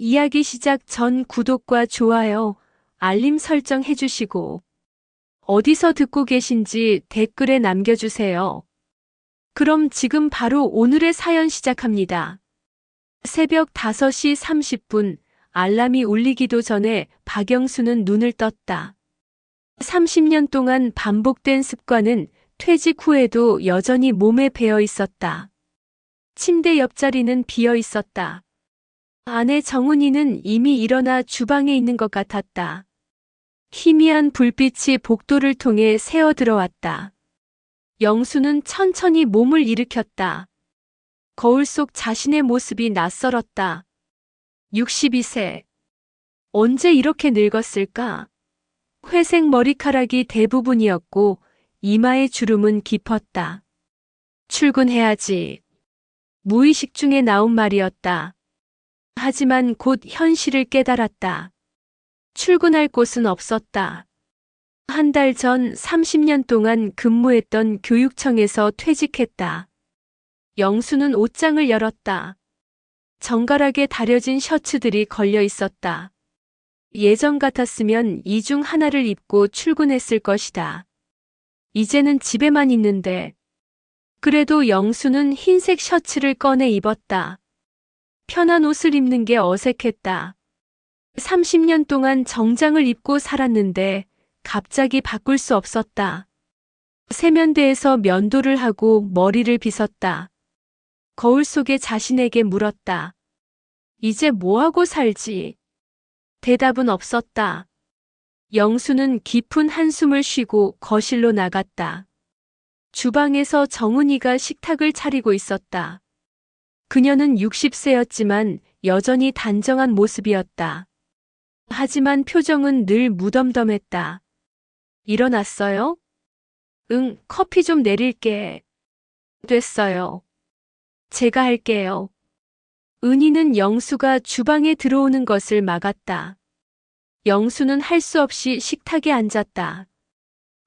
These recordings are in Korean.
이야기 시작 전 구독과 좋아요, 알림 설정 해주시고 어디서 듣고 계신지 댓글에 남겨주세요. 그럼 지금 바로 오늘의 사연 시작합니다. 새벽 5시 30분 알람이 울리기도 전에 박영수는 눈을 떴다. 30년 동안 반복된 습관은 퇴직 후에도 여전히 몸에 배어 있었다. 침대 옆자리는 비어 있었다. 아내 정은이는 이미 일어나 주방에 있는 것 같았다. 희미한 불빛이 복도를 통해 새어 들어왔다. 영수는 천천히 몸을 일으켰다. 거울 속 자신의 모습이 낯설었다. 62세. 언제 이렇게 늙었을까? 회색 머리카락이 대부분이었고 이마의 주름은 깊었다. 출근해야지. 무의식 중에 나온 말이었다. 하지만 곧 현실을 깨달았다. 출근할 곳은 없었다. 한 달 전 30년 동안 근무했던 교육청에서 퇴직했다. 영수는 옷장을 열었다. 정갈하게 다려진 셔츠들이 걸려 있었다. 예전 같았으면 이 중 하나를 입고 출근했을 것이다. 이제는 집에만 있는데. 그래도 영수는 흰색 셔츠를 꺼내 입었다. 편한 옷을 입는 게 어색했다. 30년 동안 정장을 입고 살았는데 갑자기 바꿀 수 없었다. 세면대에서 면도를 하고 머리를 빗었다. 거울 속에 자신에게 물었다. 이제 뭐하고 살지? 대답은 없었다. 영수는 깊은 한숨을 쉬고 거실로 나갔다. 주방에서 정은이가 식탁을 차리고 있었다. 그녀는 60세였지만 여전히 단정한 모습이었다. 하지만 표정은 늘 무덤덤했다. 일어났어요? 응, 커피 좀 내릴게. 됐어요. 제가 할게요. 은희는 영수가 주방에 들어오는 것을 막았다. 영수는 할 수 없이 식탁에 앉았다.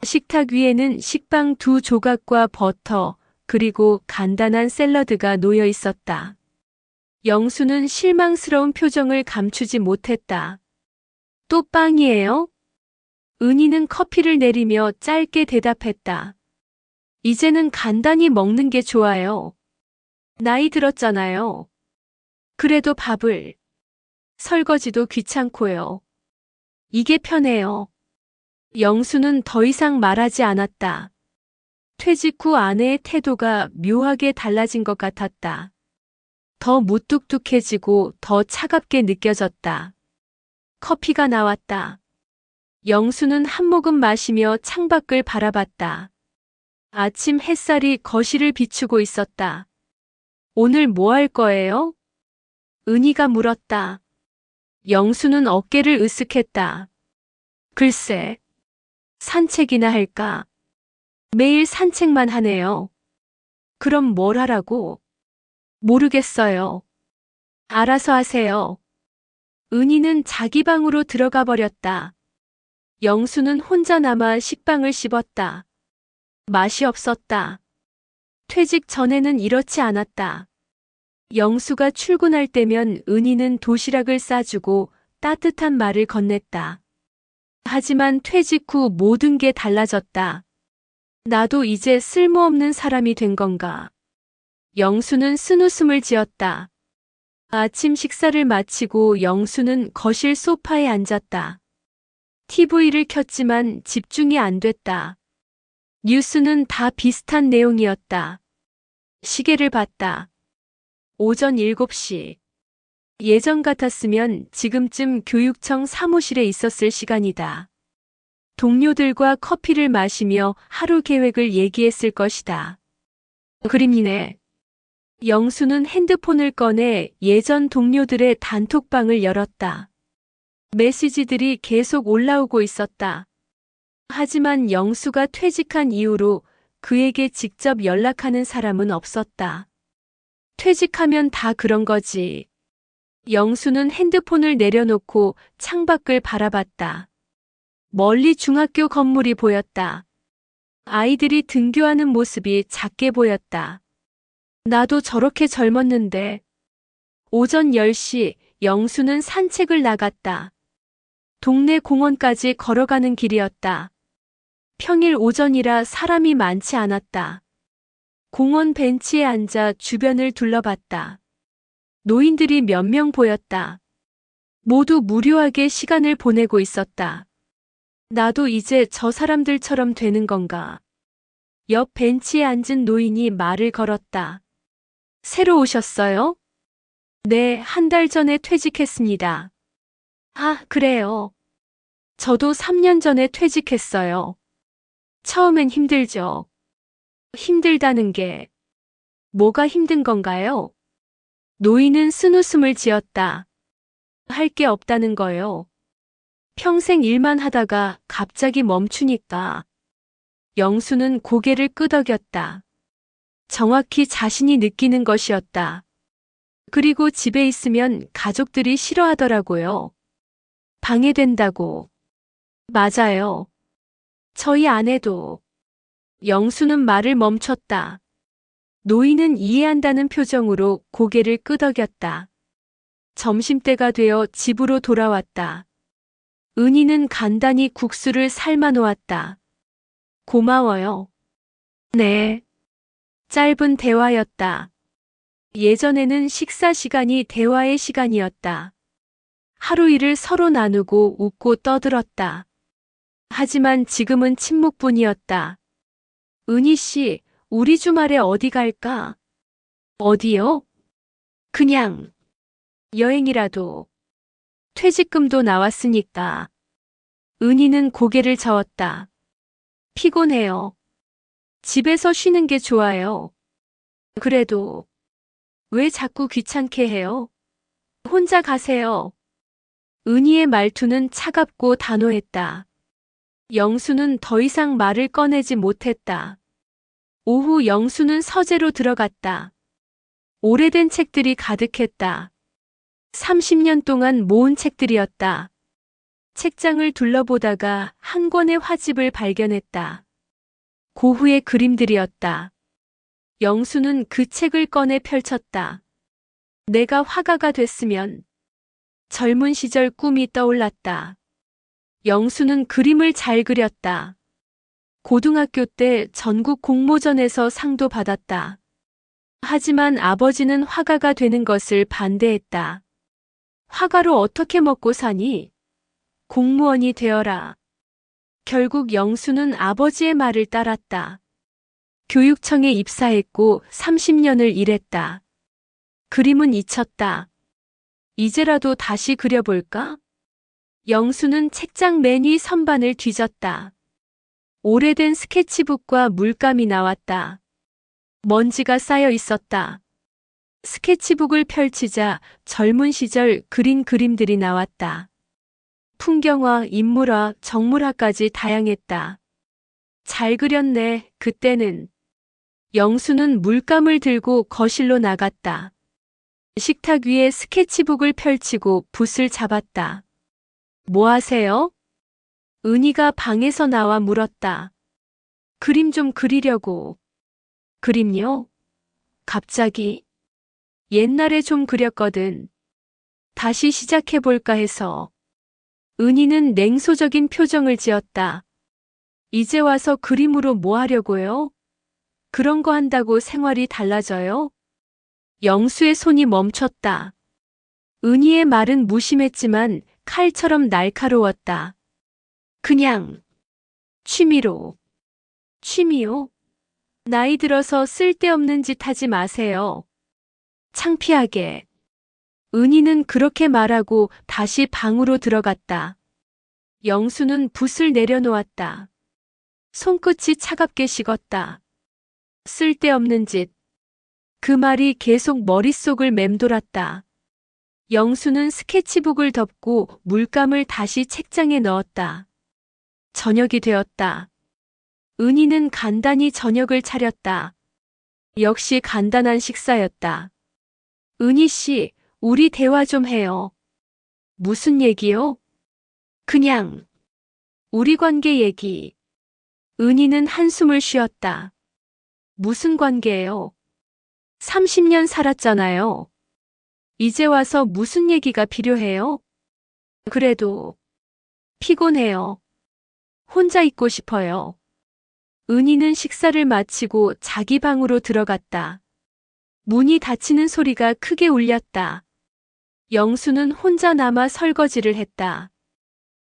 식탁 위에는 식빵 2조각과 버터, 그리고 간단한 샐러드가 놓여 있었다. 영수는 실망스러운 표정을 감추지 못했다. 또 빵이에요? 은희는 커피를 내리며 짧게 대답했다. 이제는 간단히 먹는 게 좋아요. 나이 들었잖아요. 그래도 밥을. 설거지도 귀찮고요. 이게 편해요. 영수는 더 이상 말하지 않았다. 퇴직 후 아내의 태도가 묘하게 달라진 것 같았다. 더 무뚝뚝해지고 더 차갑게 느껴졌다. 커피가 나왔다. 영수는 한 모금 마시며 창밖을 바라봤다. 아침 햇살이 거실을 비추고 있었다. 오늘 뭐 할 거예요? 은희가 물었다. 영수는 어깨를 으쓱했다. 글쎄, 산책이나 할까? 매일 산책만 하네요. 그럼 뭘 하라고? 모르겠어요. 알아서 하세요. 은희는 자기 방으로 들어가 버렸다. 영수는 혼자 남아 식빵을 씹었다. 맛이 없었다. 퇴직 전에는 이렇지 않았다. 영수가 출근할 때면 은희는 도시락을 싸주고 따뜻한 말을 건넸다. 하지만 퇴직 후 모든 게 달라졌다. 나도 이제 쓸모없는 사람이 된 건가? 영수는 쓴웃음을 지었다. 아침 식사를 마치고 영수는 거실 소파에 앉았다. TV를 켰지만 집중이 안 됐다. 뉴스는 다 비슷한 내용이었다. 시계를 봤다. 오전 7시. 예전 같았으면 지금쯤 교육청 사무실에 있었을 시간이다. 동료들과 커피를 마시며 하루 계획을 얘기했을 것이다. 그림이네. 영수는 핸드폰을 꺼내 예전 동료들의 단톡방을 열었다. 메시지들이 계속 올라오고 있었다. 하지만 영수가 퇴직한 이후로 그에게 직접 연락하는 사람은 없었다. 퇴직하면 다 그런 거지. 영수는 핸드폰을 내려놓고 창밖을 바라봤다. 멀리 중학교 건물이 보였다. 아이들이 등교하는 모습이 작게 보였다. 나도 저렇게 젊었는데. 오전 10시 영수는 산책을 나갔다. 동네 공원까지 걸어가는 길이었다. 평일 오전이라 사람이 많지 않았다. 공원 벤치에 앉아 주변을 둘러봤다. 노인들이 몇 명 보였다. 모두 무료하게 시간을 보내고 있었다. 나도 이제 저 사람들처럼 되는 건가? 옆 벤치에 앉은 노인이 말을 걸었다. 새로 오셨어요? 네, 한 달 전에 퇴직했습니다. 아, 그래요. 저도 3년 전에 퇴직했어요. 처음엔 힘들죠. 힘들다는 게 뭐가 힘든 건가요? 노인은 쓴웃음을 지었다. 할 게 없다는 거요. 평생 일만 하다가 갑자기 멈추니까. 영수는 고개를 끄덕였다. 정확히 자신이 느끼는 것이었다. 그리고 집에 있으면 가족들이 싫어하더라고요. 방해된다고. 맞아요. 저희 아내도. 영수는 말을 멈췄다. 노인은 이해한다는 표정으로 고개를 끄덕였다. 점심때가 되어 집으로 돌아왔다. 은희는 간단히 국수를 삶아 놓았다. 고마워요. 네. 짧은 대화였다. 예전에는 식사 시간이 대화의 시간이었다. 하루 일을 서로 나누고 웃고 떠들었다. 하지만 지금은 침묵뿐이었다. 은희 씨, 우리 주말에 어디 갈까? 어디요? 그냥 여행이라도. 퇴직금도 나왔으니까. 은희는 고개를 저었다. 피곤해요. 집에서 쉬는 게 좋아요. 그래도 왜 자꾸 귀찮게 해요? 혼자 가세요. 은희의 말투는 차갑고 단호했다. 영수는 더 이상 말을 꺼내지 못했다. 오후 영수는 서재로 들어갔다. 오래된 책들이 가득했다. 30년 동안 모은 책들이었다. 책장을 둘러보다가 한 권의 화집을 발견했다. 고흐의 그림들이었다. 영수는 그 책을 꺼내 펼쳤다. 내가 화가가 됐으면. 젊은 시절 꿈이 떠올랐다. 영수는 그림을 잘 그렸다. 고등학교 때 전국 공모전에서 상도 받았다. 하지만 아버지는 화가가 되는 것을 반대했다. 화가로 어떻게 먹고 사니? 공무원이 되어라. 결국 영수는 아버지의 말을 따랐다. 교육청에 입사했고 30년을 일했다. 그림은 잊혔다. 이제라도 다시 그려볼까? 영수는 책장 맨 위 선반을 뒤졌다. 오래된 스케치북과 물감이 나왔다. 먼지가 쌓여 있었다. 스케치북을 펼치자 젊은 시절 그린 그림들이 나왔다. 풍경화, 인물화, 정물화까지 다양했다. 잘 그렸네, 그때는. 영수는 물감을 들고 거실로 나갔다. 식탁 위에 스케치북을 펼치고 붓을 잡았다. 뭐 하세요? 은희가 방에서 나와 물었다. 그림 좀 그리려고. 그림요? 갑자기. 옛날에 좀 그렸거든. 다시 시작해볼까 해서. 은희는 냉소적인 표정을 지었다. 이제 와서 그림으로 뭐 하려고요? 그런 거 한다고 생활이 달라져요? 영수의 손이 멈췄다. 은희의 말은 무심했지만 칼처럼 날카로웠다. 그냥 취미로. 취미요? 나이 들어서 쓸데없는 짓 하지 마세요. 창피하게. 은희는 그렇게 말하고 다시 방으로 들어갔다. 영수는 붓을 내려놓았다. 손끝이 차갑게 식었다. 쓸데없는 짓. 그 말이 계속 머릿속을 맴돌았다. 영수는 스케치북을 덮고 물감을 다시 책장에 넣었다. 저녁이 되었다. 은희는 간단히 저녁을 차렸다. 역시 간단한 식사였다. 은희 씨, 우리 대화 좀 해요. 무슨 얘기요? 그냥 우리 관계 얘기. 은희는 한숨을 쉬었다. 무슨 관계예요? 30년 살았잖아요. 이제 와서 무슨 얘기가 필요해요? 그래도 피곤해요. 혼자 있고 싶어요. 은희는 식사를 마치고 자기 방으로 들어갔다. 문이 닫히는 소리가 크게 울렸다. 영수는 혼자 남아 설거지를 했다.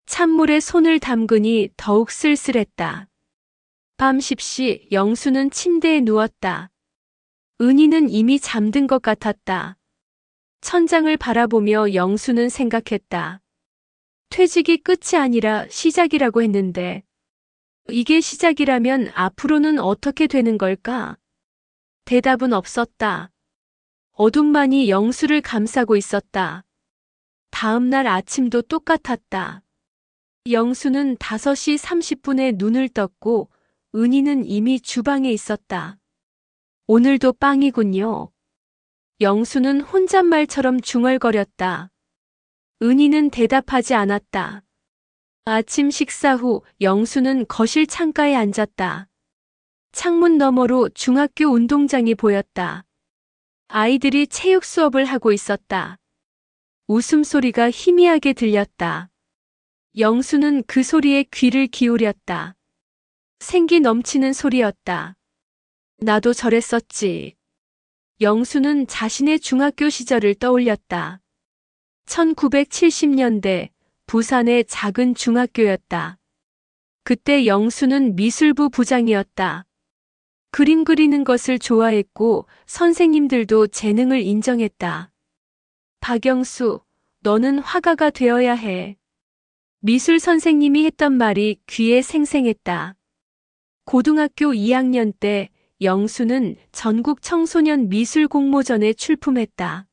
찬물에 손을 담그니 더욱 쓸쓸했다. 밤 10시 영수는 침대에 누웠다. 은희는 이미 잠든 것 같았다. 천장을 바라보며 영수는 생각했다. 퇴직이 끝이 아니라 시작이라고 했는데 이게 시작이라면 앞으로는 어떻게 되는 걸까? 대답은 없었다. 어둠만이 영수를 감싸고 있었다. 다음 날 아침도 똑같았다. 영수는 5시 30분에 눈을 떴고 은희는 이미 주방에 있었다. 오늘도 빵이군요. 영수는 혼잣말처럼 중얼거렸다. 은희는 대답하지 않았다. 아침 식사 후 영수는 거실 창가에 앉았다. 창문 너머로 중학교 운동장이 보였다. 아이들이 체육 수업을 하고 있었다. 웃음소리가 희미하게 들렸다. 영수는 그 소리에 귀를 기울였다. 생기 넘치는 소리였다. 나도 저랬었지. 영수는 자신의 중학교 시절을 떠올렸다. 1970년대 부산의 작은 중학교였다. 그때 영수는 미술부 부장이었다. 그림 그리는 것을 좋아했고 선생님들도 재능을 인정했다. 박영수, 너는 화가가 되어야 해. 미술 선생님이 했던 말이 귀에 생생했다. 고등학교 2학년 때 영수는 전국 청소년 미술 공모전에 출품했다.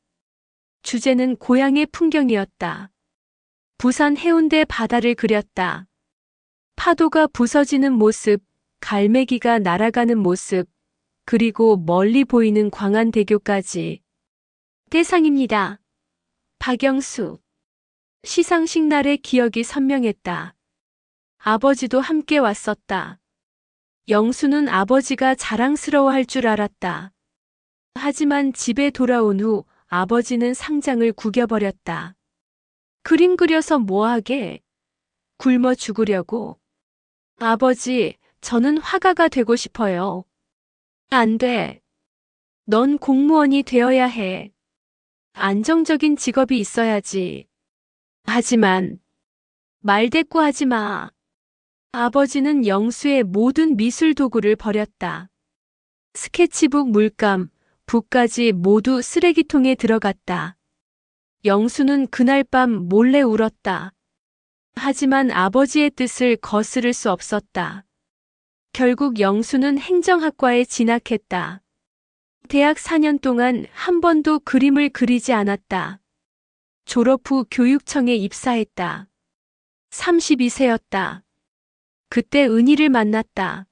주제는 고향의 풍경이었다. 부산 해운대 바다를 그렸다. 파도가 부서지는 모습, 갈매기가 날아가는 모습, 그리고 멀리 보이는 광안대교까지. 대상입니다. 박영수. 시상식 날의 기억이 선명했다. 아버지도 함께 왔었다. 영수는 아버지가 자랑스러워할 줄 알았다. 하지만 집에 돌아온 후 아버지는 상장을 구겨버렸다. 그림 그려서 뭐하게? 굶어 죽으려고. 아버지, 저는 화가가 되고 싶어요. 안 돼. 넌 공무원이 되어야 해. 안정적인 직업이 있어야지. 하지만 말대꾸하지 마. 아버지는 영수의 모든 미술 도구를 버렸다. 스케치북, 물감, 붓까지 모두 쓰레기통에 들어갔다. 영수는 그날 밤 몰래 울었다. 하지만 아버지의 뜻을 거스를 수 없었다. 결국 영수는 행정학과에 진학했다. 대학 4년 동안 한 번도 그림을 그리지 않았다. 졸업 후 교육청에 입사했다. 32세였다. 그때 은희를 만났다.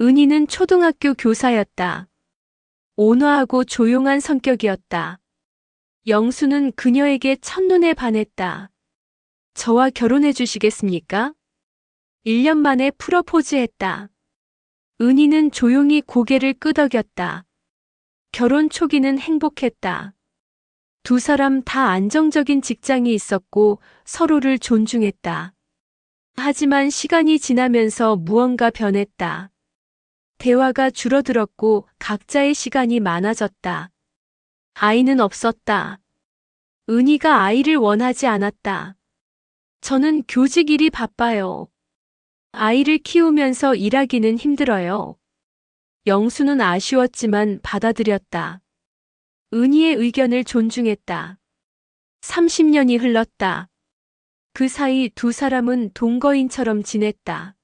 은희는 초등학교 교사였다. 온화하고 조용한 성격이었다. 영수는 그녀에게 첫눈에 반했다. 저와 결혼해 주시겠습니까? 1년 만에 프러포즈했다. 은희는 조용히 고개를 끄덕였다. 결혼 초기는 행복했다. 두 사람 다 안정적인 직장이 있었고 서로를 존중했다. 하지만 시간이 지나면서 무언가 변했다. 대화가 줄어들었고 각자의 시간이 많아졌다. 아이는 없었다. 은희가 아이를 원하지 않았다. 저는 교직 일이 바빠요. 아이를 키우면서 일하기는 힘들어요. 영수는 아쉬웠지만 받아들였다. 은희의 의견을 존중했다. 30년이 흘렀다. 그 사이 두 사람은 동거인처럼 지냈다.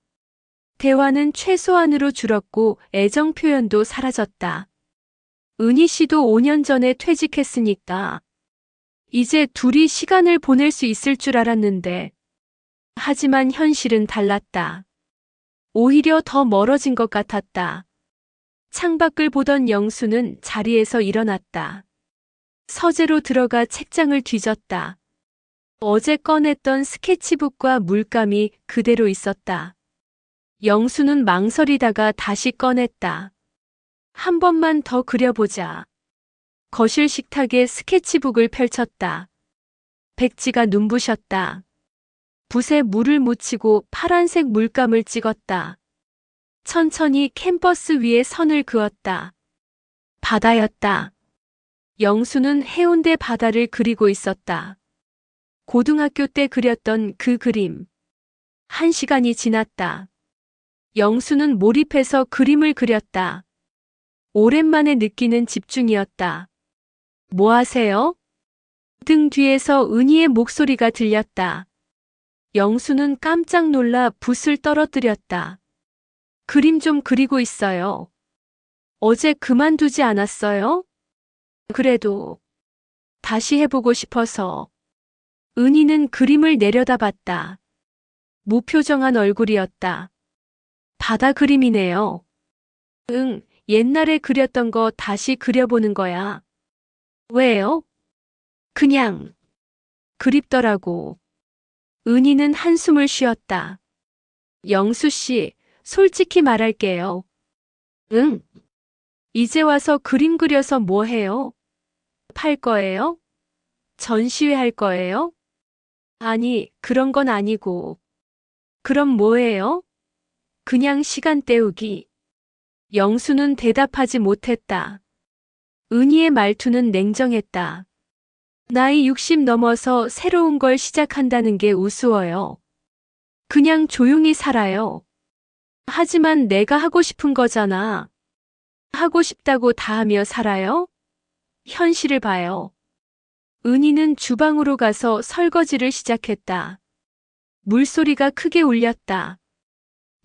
대화는 최소한으로 줄었고 애정 표현도 사라졌다. 은희 씨도 5년 전에 퇴직했으니까 이제 둘이 시간을 보낼 수 있을 줄 알았는데 하지만 현실은 달랐다. 오히려 더 멀어진 것 같았다. 창밖을 보던 영수는 자리에서 일어났다. 서재로 들어가 책장을 뒤졌다. 어제 꺼냈던 스케치북과 물감이 그대로 있었다. 영수는 망설이다가 다시 꺼냈다. 한 번만 더 그려보자. 거실 식탁에 스케치북을 펼쳤다. 백지가 눈부셨다. 붓에 물을 묻히고 파란색 물감을 찍었다. 천천히 캔버스 위에 선을 그었다. 바다였다. 영수는 해운대 바다를 그리고 있었다. 고등학교 때 그렸던 그 그림. 1시간이 지났다. 영수는 몰입해서 그림을 그렸다. 오랜만에 느끼는 집중이었다. 뭐 하세요? 등 뒤에서 은희의 목소리가 들렸다. 영수는 깜짝 놀라 붓을 떨어뜨렸다. 그림 좀 그리고 있어요. 어제 그만두지 않았어요? 그래도 다시 해보고 싶어서. 은희는 그림을 내려다봤다. 무표정한 얼굴이었다. 바다 그림이네요. 응, 옛날에 그렸던 거 다시 그려보는 거야. 왜요? 그냥 그립더라고. 은희는 한숨을 쉬었다. 영수 씨, 솔직히 말할게요. 응. 이제 와서 그림 그려서 뭐 해요? 팔 거예요? 전시회 할 거예요? 아니, 그런 건 아니고. 그럼 뭐예요? 그냥 시간 때우기. 영수는 대답하지 못했다. 은희의 말투는 냉정했다. 나이 60 넘어서 새로운 걸 시작한다는 게 우스워요. 그냥 조용히 살아요. 하지만 내가 하고 싶은 거잖아. 하고 싶다고 다 하며 살아요? 현실을 봐요. 은희는 주방으로 가서 설거지를 시작했다. 물소리가 크게 울렸다.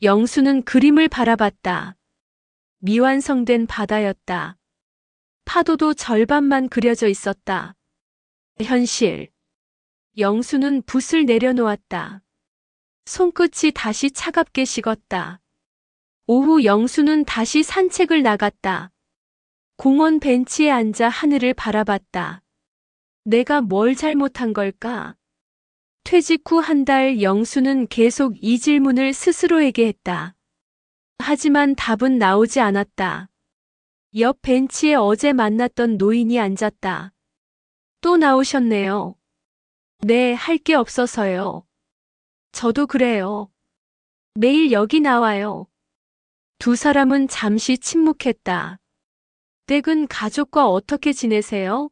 영수는 그림을 바라봤다. 미완성된 바다였다. 파도도 절반만 그려져 있었다. 현실. 영수는 붓을 내려놓았다. 손끝이 다시 차갑게 식었다. 오후 영수는 다시 산책을 나갔다. 공원 벤치에 앉아 하늘을 바라봤다. 내가 뭘 잘못한 걸까? 퇴직 후 한 달 영수는 계속 이 질문을 스스로에게 했다. 하지만 답은 나오지 않았다. 옆 벤치에 어제 만났던 노인이 앉았다. 또 나오셨네요. 네, 할 게 없어서요. 저도 그래요. 매일 여기 나와요. 두 사람은 잠시 침묵했다. 댁은 가족과 어떻게 지내세요?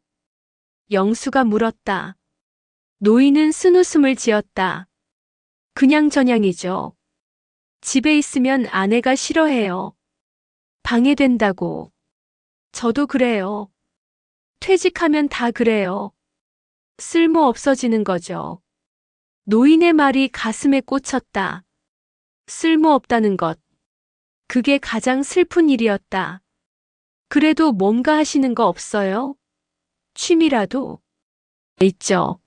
영수가 물었다. 노인은 쓴웃음을 지었다. 그냥 저냥이죠. 집에 있으면 아내가 싫어해요. 방해된다고. 저도 그래요. 퇴직하면 다 그래요. 쓸모 없어지는 거죠. 노인의 말이 가슴에 꽂혔다. 쓸모 없다는 것. 그게 가장 슬픈 일이었다. 그래도 뭔가 하시는 거 없어요? 취미라도? 있죠.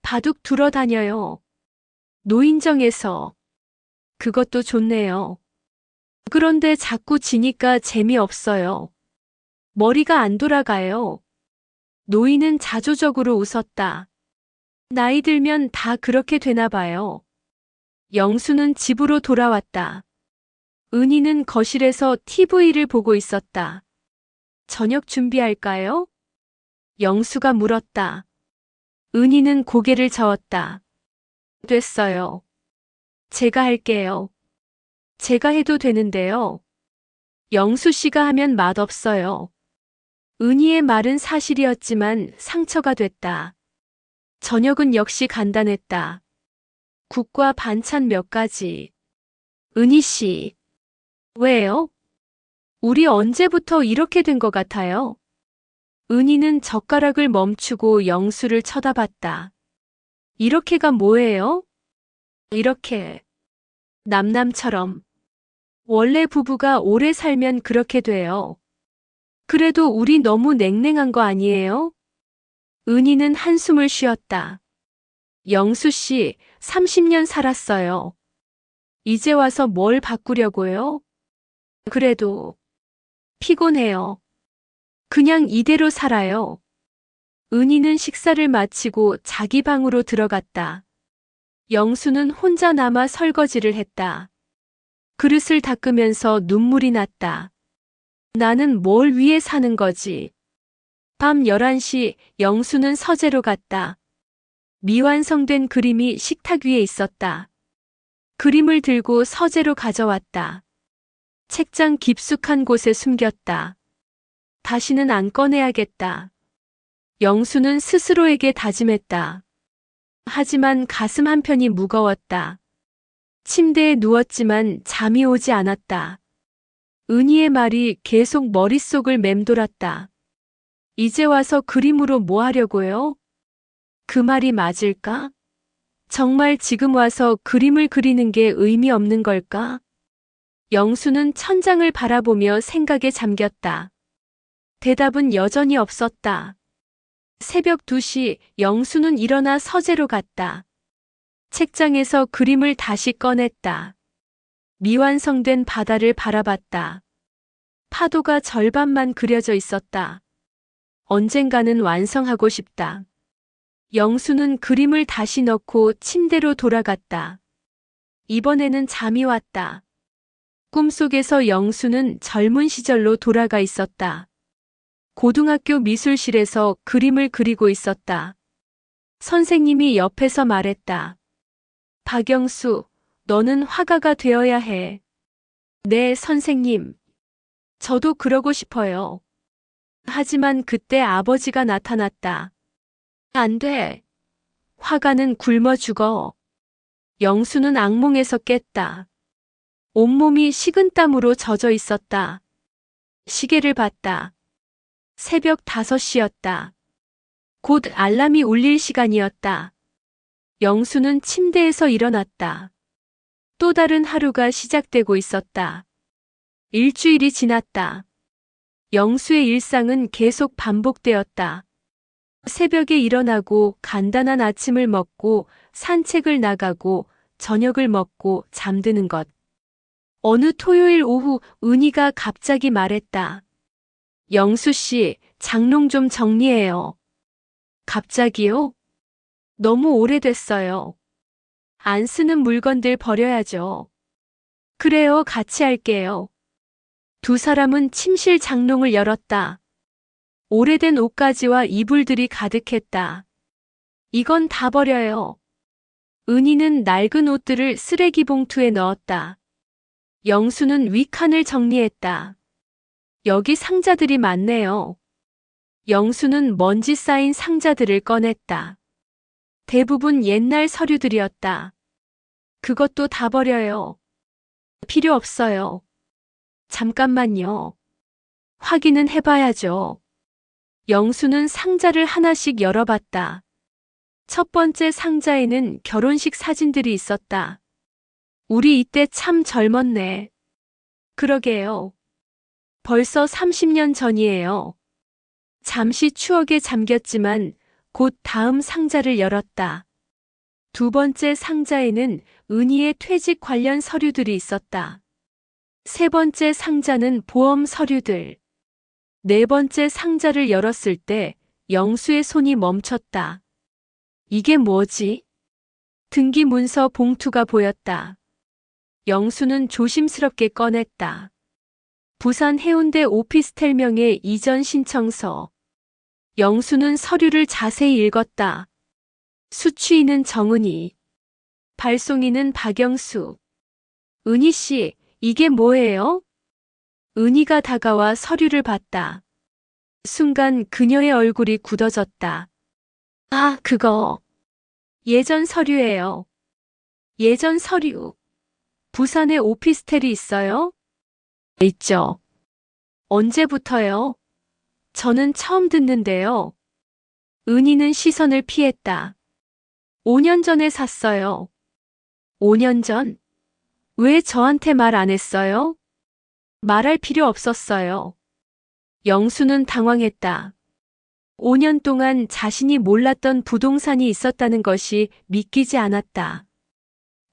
바둑 두러 다녀요. 노인정에서. 그것도 좋네요. 그런데 자꾸 지니까 재미없어요. 머리가 안 돌아가요. 노인은 자조적으로 웃었다. 나이 들면 다 그렇게 되나 봐요. 영수는 집으로 돌아왔다. 은희는 거실에서 TV를 보고 있었다. 저녁 준비할까요? 영수가 물었다. 은희는 고개를 저었다. 됐어요. 제가 할게요. 제가 해도 되는데요. 영수 씨가 하면 맛없어요. 은희의 말은 사실이었지만 상처가 됐다. 저녁은 역시 간단했다. 국과 반찬 몇 가지. 은희 씨. 왜요? 우리 언제부터 이렇게 된 것 같아요? 은희는 젓가락을 멈추고 영수를 쳐다봤다. 이렇게가 뭐예요? 이렇게. 남남처럼. 원래 부부가 오래 살면 그렇게 돼요. 그래도 우리 너무 냉랭한 거 아니에요? 은희는 한숨을 쉬었다. 영수 씨, 30년 살았어요. 이제 와서 뭘 바꾸려고요? 그래도 피곤해요. 그냥 이대로 살아요. 은희는 식사를 마치고 자기 방으로 들어갔다. 영수는 혼자 남아 설거지를 했다. 그릇을 닦으면서 눈물이 났다. 나는 뭘 위해 사는 거지? 밤 11시 영수는 서재로 갔다. 미완성된 그림이 식탁 위에 있었다. 그림을 들고 서재로 가져왔다. 책장 깊숙한 곳에 숨겼다. 다시는 안 꺼내야겠다. 영수는 스스로에게 다짐했다. 하지만 가슴 한편이 무거웠다. 침대에 누웠지만 잠이 오지 않았다. 은희의 말이 계속 머릿속을 맴돌았다. 이제 와서 그림으로 뭐 하려고요? 그 말이 맞을까? 정말 지금 와서 그림을 그리는 게 의미 없는 걸까? 영수는 천장을 바라보며 생각에 잠겼다. 대답은 여전히 없었다. 새벽 2시 영수는 일어나 서재로 갔다. 책장에서 그림을 다시 꺼냈다. 미완성된 바다를 바라봤다. 파도가 절반만 그려져 있었다. 언젠가는 완성하고 싶다. 영수는 그림을 다시 넣고 침대로 돌아갔다. 이번에는 잠이 왔다. 꿈속에서 영수는 젊은 시절로 돌아가 있었다. 고등학교 미술실에서 그림을 그리고 있었다. 선생님이 옆에서 말했다. 박영수, 너는 화가가 되어야 해. 네, 선생님. 저도 그러고 싶어요. 하지만 그때 아버지가 나타났다. 안 돼. 화가는 굶어 죽어. 영수는 악몽에서 깼다. 온몸이 식은땀으로 젖어 있었다. 시계를 봤다. 새벽 5시였다. 곧 알람이 울릴 시간이었다. 영수는 침대에서 일어났다. 또 다른 하루가 시작되고 있었다. 일주일이 지났다. 영수의 일상은 계속 반복되었다. 새벽에 일어나고 간단한 아침을 먹고 산책을 나가고 저녁을 먹고 잠드는 것. 어느 토요일 오후 은희가 갑자기 말했다. 영수 씨, 장롱 좀 정리해요. 갑자기요? 너무 오래됐어요. 안 쓰는 물건들 버려야죠. 그래요, 같이 할게요. 두 사람은 침실 장롱을 열었다. 오래된 옷가지와 이불들이 가득했다. 이건 다 버려요. 은희는 낡은 옷들을 쓰레기 봉투에 넣었다. 영수는 윗칸을 정리했다. 여기 상자들이 많네요. 영수는 먼지 쌓인 상자들을 꺼냈다. 대부분 옛날 서류들이었다. 그것도 다 버려요. 필요 없어요. 잠깐만요. 확인은 해봐야죠. 영수는 상자를 하나씩 열어봤다. 첫 번째 상자에는 결혼식 사진들이 있었다. 우리 이때 참 젊었네. 그러게요. 벌써 30년 전이에요. 잠시 추억에 잠겼지만 곧 다음 상자를 열었다. 두 번째 상자에는 은희의 퇴직 관련 서류들이 있었다. 세 번째 상자는 보험 서류들. 네 번째 상자를 열었을 때 영수의 손이 멈췄다. 이게 뭐지? 등기 문서 봉투가 보였다. 영수는 조심스럽게 꺼냈다. 부산 해운대 오피스텔명의 이전 신청서. 영수는 서류를 자세히 읽었다. 수취인은 정은희. 발송인은 박영수. 은희 씨, 이게 뭐예요? 은희가 다가와 서류를 봤다. 순간 그녀의 얼굴이 굳어졌다. 아, 그거. 예전 서류예요. 예전 서류. 부산에 오피스텔이 있어요? 있죠. 언제부터요? 저는 처음 듣는데요. 은희는 시선을 피했다. 5년 전에 샀어요. 5년 전? 왜 저한테 말 안 했어요? 말할 필요 없었어요. 영수는 당황했다. 5년 동안 자신이 몰랐던 부동산이 있었다는 것이 믿기지 않았다.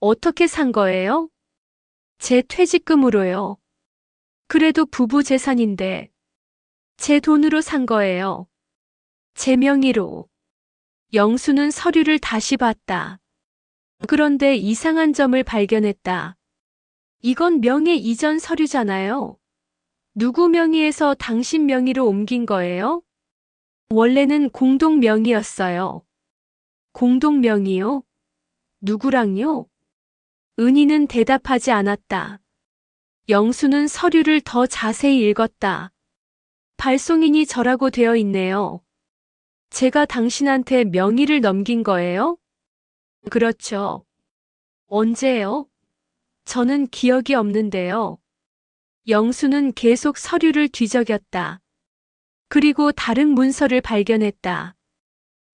어떻게 산 거예요? 제 퇴직금으로요. 그래도 부부 재산인데. 제 돈으로 산 거예요. 제 명의로. 영수는 서류를 다시 봤다. 그런데 이상한 점을 발견했다. 이건 명의 이전 서류잖아요. 누구 명의에서 당신 명의로 옮긴 거예요? 원래는 공동명의였어요. 공동명의요? 누구랑요? 은희는 대답하지 않았다. 영수는 서류를 더 자세히 읽었다. 발송인이 저라고 되어 있네요. 제가 당신한테 명의를 넘긴 거예요? 그렇죠. 언제요? 저는 기억이 없는데요. 영수는 계속 서류를 뒤적였다. 그리고 다른 문서를 발견했다.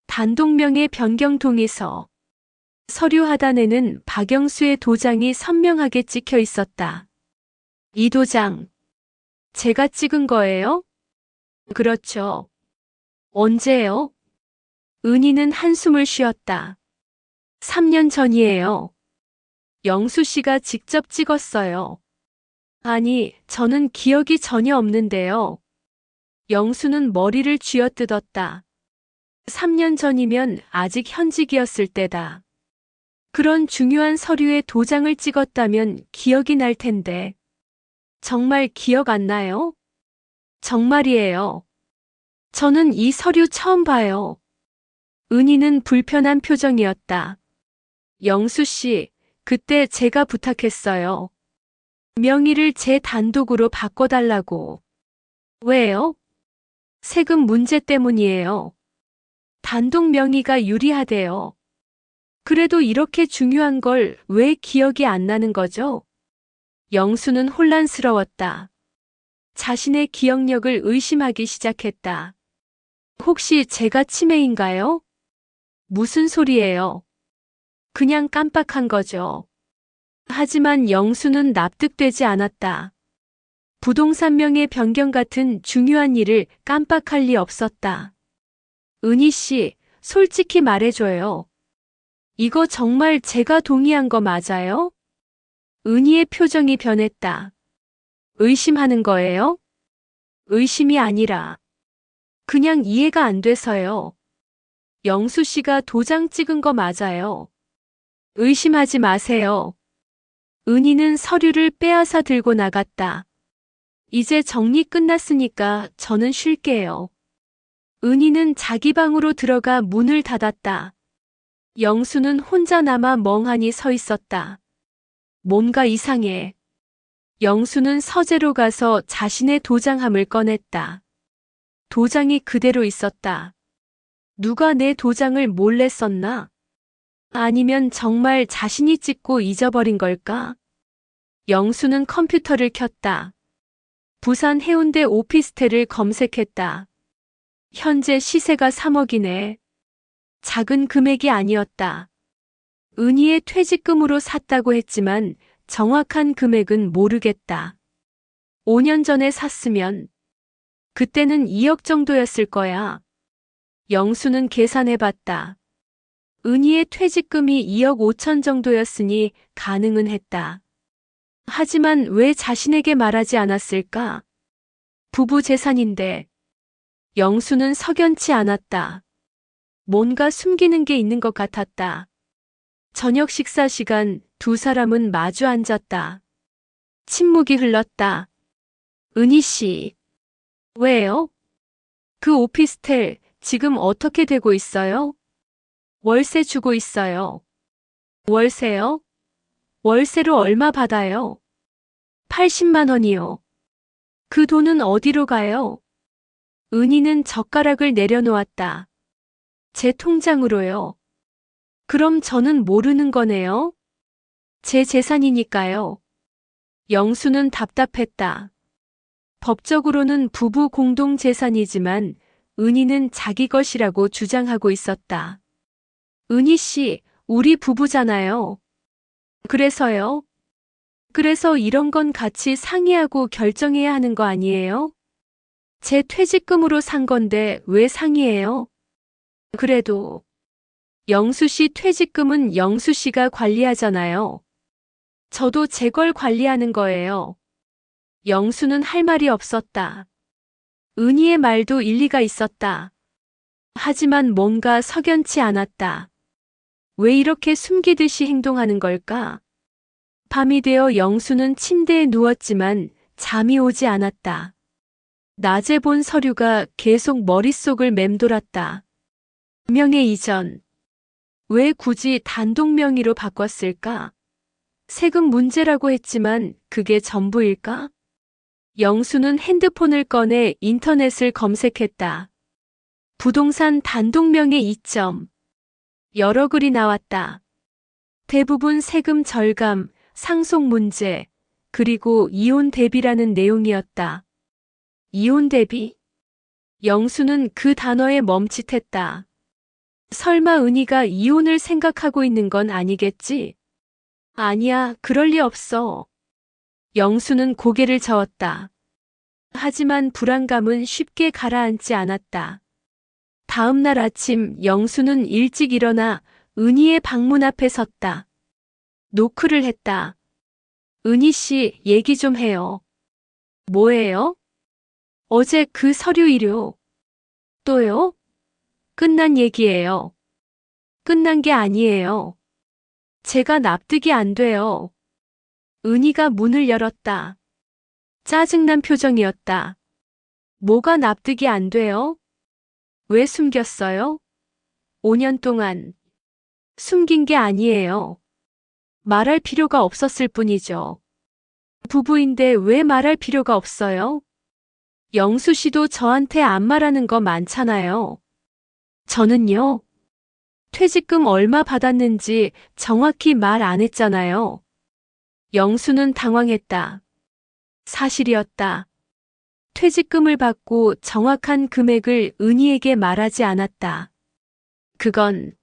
단독명의 변경 동의서. 서류 하단에는 박영수의 도장이 선명하게 찍혀 있었다. 이 도장, 제가 찍은 거예요? 그렇죠. 언제요? 은희는 한숨을 쉬었다. 3년 전이에요. 영수 씨가 직접 찍었어요. 아니, 저는 기억이 전혀 없는데요. 영수는 머리를 쥐어뜯었다. 3년 전이면 아직 현직이었을 때다. 그런 중요한 서류에 도장을 찍었다면 기억이 날 텐데. 정말 기억 안 나요? 정말이에요. 저는 이 서류 처음 봐요. 은희는 불편한 표정이었다. 영수 씨, 그때 제가 부탁했어요. 명의를 제 단독으로 바꿔달라고. 왜요? 세금 문제 때문이에요. 단독 명의가 유리하대요. 그래도 이렇게 중요한 걸 왜 기억이 안 나는 거죠? 영수는 혼란스러웠다. 자신의 기억력을 의심하기 시작했다. 혹시 제가 치매인가요? 무슨 소리예요? 그냥 깜빡한 거죠. 하지만 영수는 납득되지 않았다. 부동산 명의 변경 같은 중요한 일을 깜빡할 리 없었다. 은희 씨, 솔직히 말해줘요. 이거 정말 제가 동의한 거 맞아요? 은희의 표정이 변했다. 의심하는 거예요? 의심이 아니라 그냥 이해가 안 돼서요. 영수 씨가 도장 찍은 거 맞아요. 의심하지 마세요. 은희는 서류를 빼앗아 들고 나갔다. 이제 정리 끝났으니까 저는 쉴게요. 은희는 자기 방으로 들어가 문을 닫았다. 영수는 혼자 남아 멍하니 서 있었다. 뭔가 이상해. 영수는 서재로 가서 자신의 도장함을 꺼냈다. 도장이 그대로 있었다. 누가 내 도장을 몰래 썼나? 아니면 정말 자신이 찍고 잊어버린 걸까? 영수는 컴퓨터를 켰다. 부산 해운대 오피스텔을 검색했다. 현재 시세가 3억이네. 작은 금액이 아니었다. 은희의 퇴직금으로 샀다고 했지만 정확한 금액은 모르겠다. 5년 전에 샀으면 그때는 2억 정도였을 거야. 영수는 계산해봤다. 은희의 퇴직금이 2억 5천 정도였으니 가능은 했다. 하지만 왜 자신에게 말하지 않았을까? 부부 재산인데. 영수는 석연치 않았다. 뭔가 숨기는 게 있는 것 같았다. 저녁 식사 시간 두 사람은 마주 앉았다. 침묵이 흘렀다. 은희 씨. 왜요? 그 오피스텔 지금 어떻게 되고 있어요? 월세 주고 있어요. 월세요? 월세로 얼마 받아요? 80만 원이요. 그 돈은 어디로 가요? 은희는 젓가락을 내려놓았다. 제 통장으로요. 그럼 저는 모르는 거네요? 제 재산이니까요. 영수는 답답했다. 법적으로는 부부 공동 재산이지만 은희는 자기 것이라고 주장하고 있었다. 은희 씨, 우리 부부잖아요. 그래서요? 그래서 이런 건 같이 상의하고 결정해야 하는 거 아니에요? 제 퇴직금으로 산 건데 왜 상의해요? 그래도 영수 씨 퇴직금은 영수 씨가 관리하잖아요. 저도 제 걸 관리하는 거예요. 영수는 할 말이 없었다. 은희의 말도 일리가 있었다. 하지만 뭔가 석연치 않았다. 왜 이렇게 숨기듯이 행동하는 걸까? 밤이 되어 영수는 침대에 누웠지만 잠이 오지 않았다. 낮에 본 서류가 계속 머릿속을 맴돌았다. 명예 이전. 왜 굳이 단독 명의로 바꿨을까? 세금 문제라고 했지만 그게 전부일까? 영수는 핸드폰을 꺼내 인터넷을 검색했다. 부동산 단독 명의 이점. 여러 글이 나왔다. 대부분 세금 절감, 상속 문제, 그리고 이혼 대비라는 내용이었다. 이혼 대비? 영수는 그 단어에 멈칫했다. 설마 은희가 이혼을 생각하고 있는 건 아니겠지? 아니야, 그럴 리 없어. 영수는 고개를 저었다. 하지만 불안감은 쉽게 가라앉지 않았다. 다음 날 아침 영수는 일찍 일어나 은희의 방문 앞에 섰다. 노크를 했다. 은희 씨, 얘기 좀 해요. 뭐예요? 어제 그 서류 이료. 또요? 끝난 얘기예요. 끝난 게 아니에요. 제가 납득이 안 돼요. 은희가 문을 열었다. 짜증난 표정이었다. 뭐가 납득이 안 돼요? 왜 숨겼어요? 5년 동안. 숨긴 게 아니에요. 말할 필요가 없었을 뿐이죠. 부부인데 왜 말할 필요가 없어요? 영수 씨도 저한테 안 말하는 거 많잖아요. 저는요. 퇴직금 얼마 받았는지 정확히 말 안 했잖아요. 영수는 당황했다. 사실이었다. 퇴직금을 받고 정확한 금액을 은희에게 말하지 않았다. 그건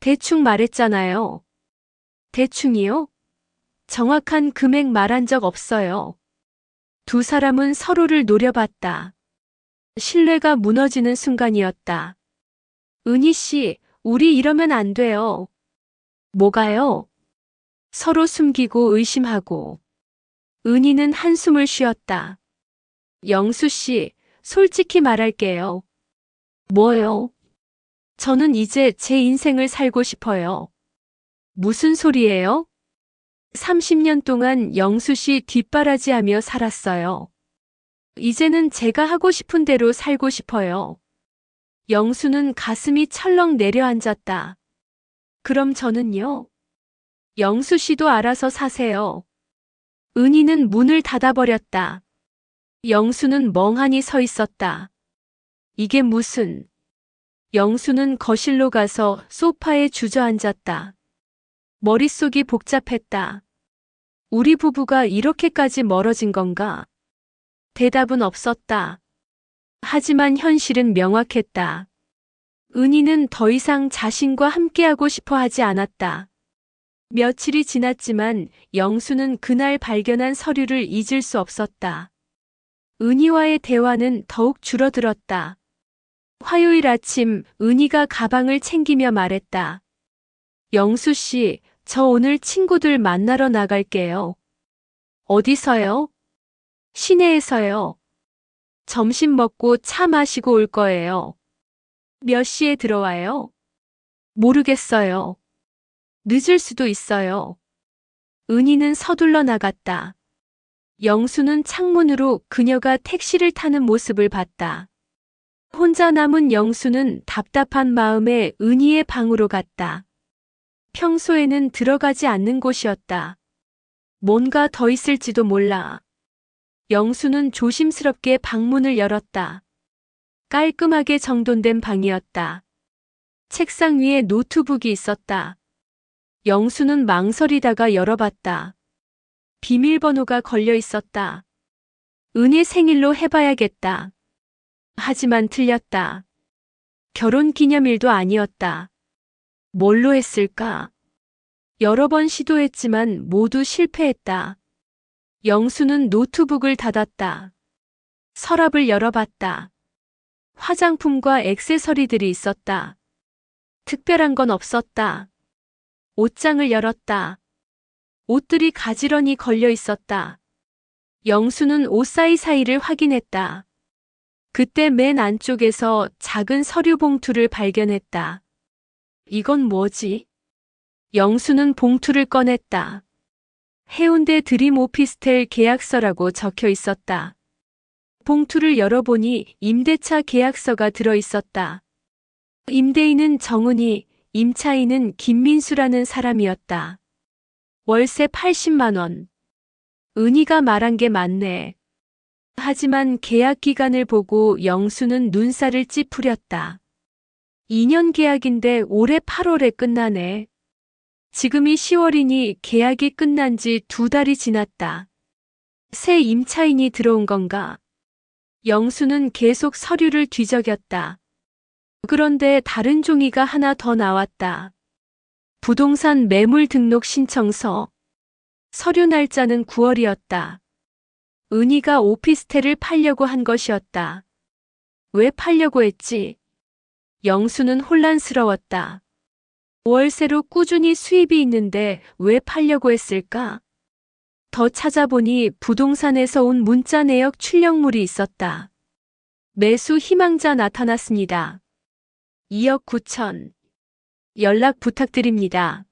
대충 말했잖아요. 대충이요? 정확한 금액 말한 적 없어요. 두 사람은 서로를 노려봤다. 신뢰가 무너지는 순간이었다. 은희 씨, 우리 이러면 안 돼요. 뭐가요? 서로 숨기고 의심하고. 은희는 한숨을 쉬었다. 영수 씨, 솔직히 말할게요. 뭐요? 저는 이제 제 인생을 살고 싶어요. 무슨 소리예요? 30년 동안 영수 씨 뒷바라지하며 살았어요. 이제는 제가 하고 싶은 대로 살고 싶어요. 영수는 가슴이 철렁 내려앉았다. 그럼 저는요? 영수 씨도 알아서 사세요. 은희는 문을 닫아버렸다. 영수는 멍하니 서 있었다. 이게 무슨... 영수는 거실로 가서 소파에 주저앉았다. 머릿속이 복잡했다. 우리 부부가 이렇게까지 멀어진 건가? 대답은 없었다. 하지만 현실은 명확했다. 은희는 더 이상 자신과 함께하고 싶어 하지 않았다. 며칠이 지났지만 영수는 그날 발견한 서류를 잊을 수 없었다. 은희와의 대화는 더욱 줄어들었다. 화요일 아침 은희가 가방을 챙기며 말했다. 영수 씨, 저 오늘 친구들 만나러 나갈게요. 어디서요? 시내에서요. 점심 먹고 차 마시고 올 거예요. 몇 시에 들어와요? 모르겠어요. 늦을 수도 있어요. 은희는 서둘러 나갔다. 영수는 창문으로 그녀가 택시를 타는 모습을 봤다. 혼자 남은 영수는 답답한 마음에 은희의 방으로 갔다. 평소에는 들어가지 않는 곳이었다. 뭔가 더 있을지도 몰라. 영수는 조심스럽게 방문을 열었다. 깔끔하게 정돈된 방이었다. 책상 위에 노트북이 있었다. 영수는 망설이다가 열어봤다. 비밀번호가 걸려 있었다. 은희 생일로 해봐야겠다. 하지만 틀렸다. 결혼 기념일도 아니었다. 뭘로 했을까? 여러 번 시도했지만 모두 실패했다. 영수는 노트북을 닫았다. 서랍을 열어봤다. 화장품과 액세서리들이 있었다. 특별한 건 없었다. 옷장을 열었다. 옷들이 가지런히 걸려 있었다. 영수는 옷 사이사이를 확인했다. 그때 맨 안쪽에서 작은 서류 봉투를 발견했다. 이건 뭐지? 영수는 봉투를 꺼냈다. 해운대 드림 오피스텔 계약서라고 적혀 있었다. 봉투를 열어보니 임대차 계약서가 들어 있었다. 임대인은 정은이, 임차인은 김민수라는 사람이었다. 월세 80만 원. 은희가 말한 게 맞네. 하지만 계약 기간을 보고 영수는 눈살을 찌푸렸다. 2년 계약인데 올해 8월에 끝나네. 지금이 10월이니 계약이 끝난 지 2달이 지났다. 새 임차인이 들어온 건가? 영수는 계속 서류를 뒤적였다. 그런데 다른 종이가 하나 더 나왔다. 부동산 매물 등록 신청서. 서류 날짜는 9월이었다. 은희가 오피스텔을 팔려고 한 것이었다. 왜 팔려고 했지? 영수는 혼란스러웠다. 월세로 꾸준히 수입이 있는데 왜 팔려고 했을까? 더 찾아보니 부동산에서 온 문자 내역 출력물이 있었다. 매수 희망자 나타났습니다. 2억 9천. 연락 부탁드립니다.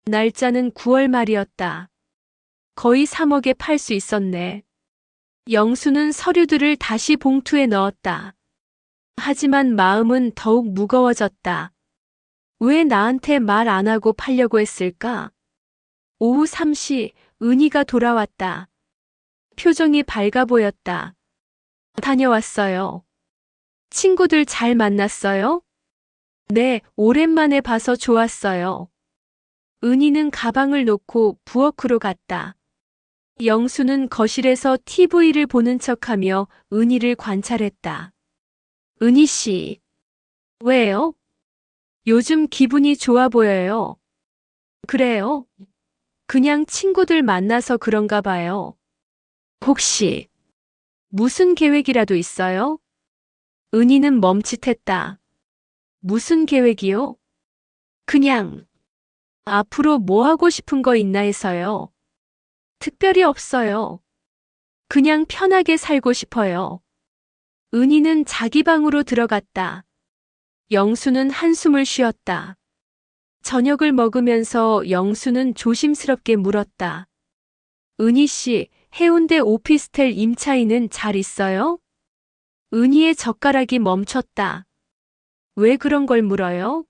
날짜는 9월 말이었다. 거의 3억에 팔 수 있었네. 영수는 서류들을 다시 봉투에 넣었다. 하지만 마음은 더욱 무거워졌다. 왜 나한테 말 안 하고 팔려고 했을까? 오후 3시 은희가 돌아왔다. 표정이 밝아 보였다. 다녀왔어요. 친구들 잘 만났어요? 네, 오랜만에 봐서 좋았어요. 은희는 가방을 놓고 부엌으로 갔다. 영수는 거실에서 TV를 보는 척하며 은희를 관찰했다. 은희 씨. 왜요? 요즘 기분이 좋아 보여요. 그래요? 그냥 친구들 만나서 그런가 봐요. 혹시 무슨 계획이라도 있어요? 은희는 멈칫했다. 무슨 계획이요? 그냥 앞으로 뭐 하고 싶은 거 있나 해서요. 특별히 없어요. 그냥 편하게 살고 싶어요. 은희는 자기 방으로 들어갔다. 영수는 한숨을 쉬었다. 저녁을 먹으면서 영수는 조심스럽게 물었다. 은희 씨, 해운대 오피스텔 임차인은 잘 있어요? 은희의 젓가락이 멈췄다. 왜 그런 걸 물어요?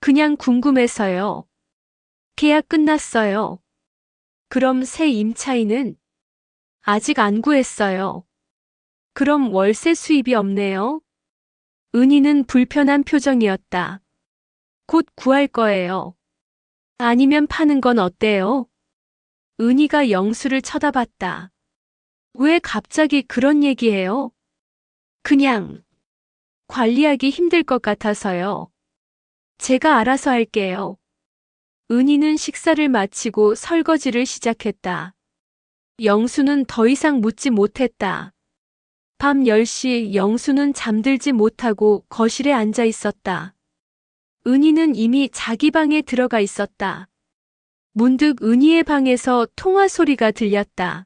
그냥 궁금해서요. 계약 끝났어요. 그럼 새 임차인은? 아직 안 구했어요. 그럼 월세 수입이 없네요. 은희는 불편한 표정이었다. 곧 구할 거예요. 아니면 파는 건 어때요? 은희가 영수를 쳐다봤다. 왜 갑자기 그런 얘기해요? 그냥 관리하기 힘들 것 같아서요. 제가 알아서 할게요. 은희는 식사를 마치고 설거지를 시작했다. 영수는 더 이상 묻지 못했다. 밤 10시 영수는 잠들지 못하고 거실에 앉아 있었다. 은희는 이미 자기 방에 들어가 있었다. 문득 은희의 방에서 통화 소리가 들렸다.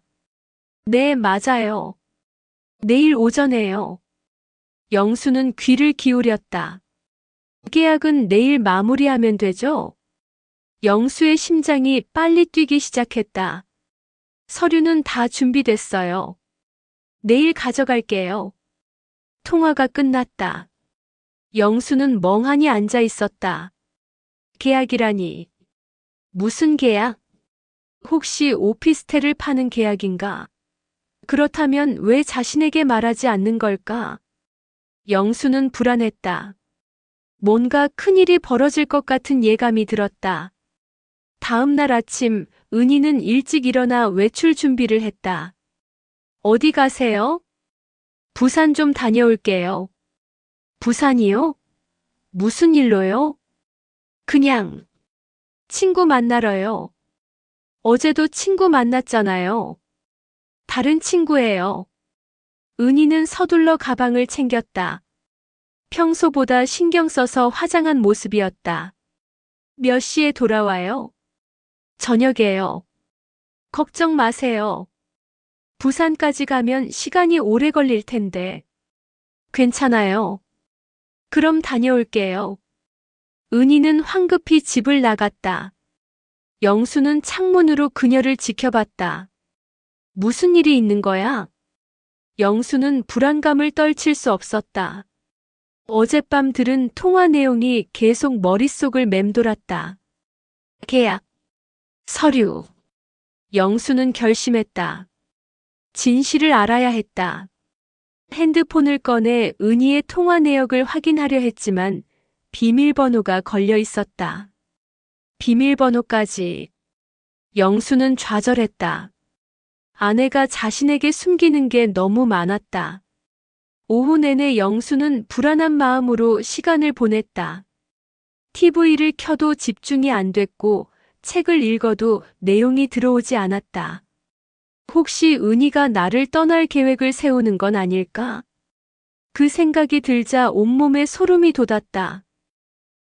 네, 맞아요. 내일 오전에요. 영수는 귀를 기울였다. 계약은 내일 마무리하면 되죠? 영수의 심장이 빨리 뛰기 시작했다. 서류는 다 준비됐어요. 내일 가져갈게요. 통화가 끝났다. 영수는 멍하니 앉아 있었다. 계약이라니. 무슨 계약? 혹시 오피스텔을 파는 계약인가? 그렇다면 왜 자신에게 말하지 않는 걸까? 영수는 불안했다. 뭔가 큰일이 벌어질 것 같은 예감이 들었다. 다음 날 아침 은희는 일찍 일어나 외출 준비를 했다. 어디 가세요? 부산 좀 다녀올게요. 부산이요? 무슨 일로요? 그냥 친구 만나러요. 어제도 친구 만났잖아요. 다른 친구예요. 은희는 서둘러 가방을 챙겼다. 평소보다 신경 써서 화장한 모습이었다. 몇 시에 돌아와요? 저녁에요. 걱정 마세요. 부산까지 가면 시간이 오래 걸릴 텐데. 괜찮아요. 그럼 다녀올게요. 은희는 황급히 집을 나갔다. 영수는 창문으로 그녀를 지켜봤다. 무슨 일이 있는 거야? 영수는 불안감을 떨칠 수 없었다. 어젯밤 들은 통화 내용이 계속 머릿속을 맴돌았다. 계약, 서류. 영수는 결심했다. 진실을 알아야 했다. 핸드폰을 꺼내 은희의 통화 내역을 확인하려 했지만 비밀번호가 걸려 있었다. 비밀번호까지. 영수는 좌절했다. 아내가 자신에게 숨기는 게 너무 많았다. 오후 내내 영수는 불안한 마음으로 시간을 보냈다. TV를 켜도 집중이 안 됐고 책을 읽어도 내용이 들어오지 않았다. 혹시 은희가 나를 떠날 계획을 세우는 건 아닐까? 그 생각이 들자 온몸에 소름이 돋았다.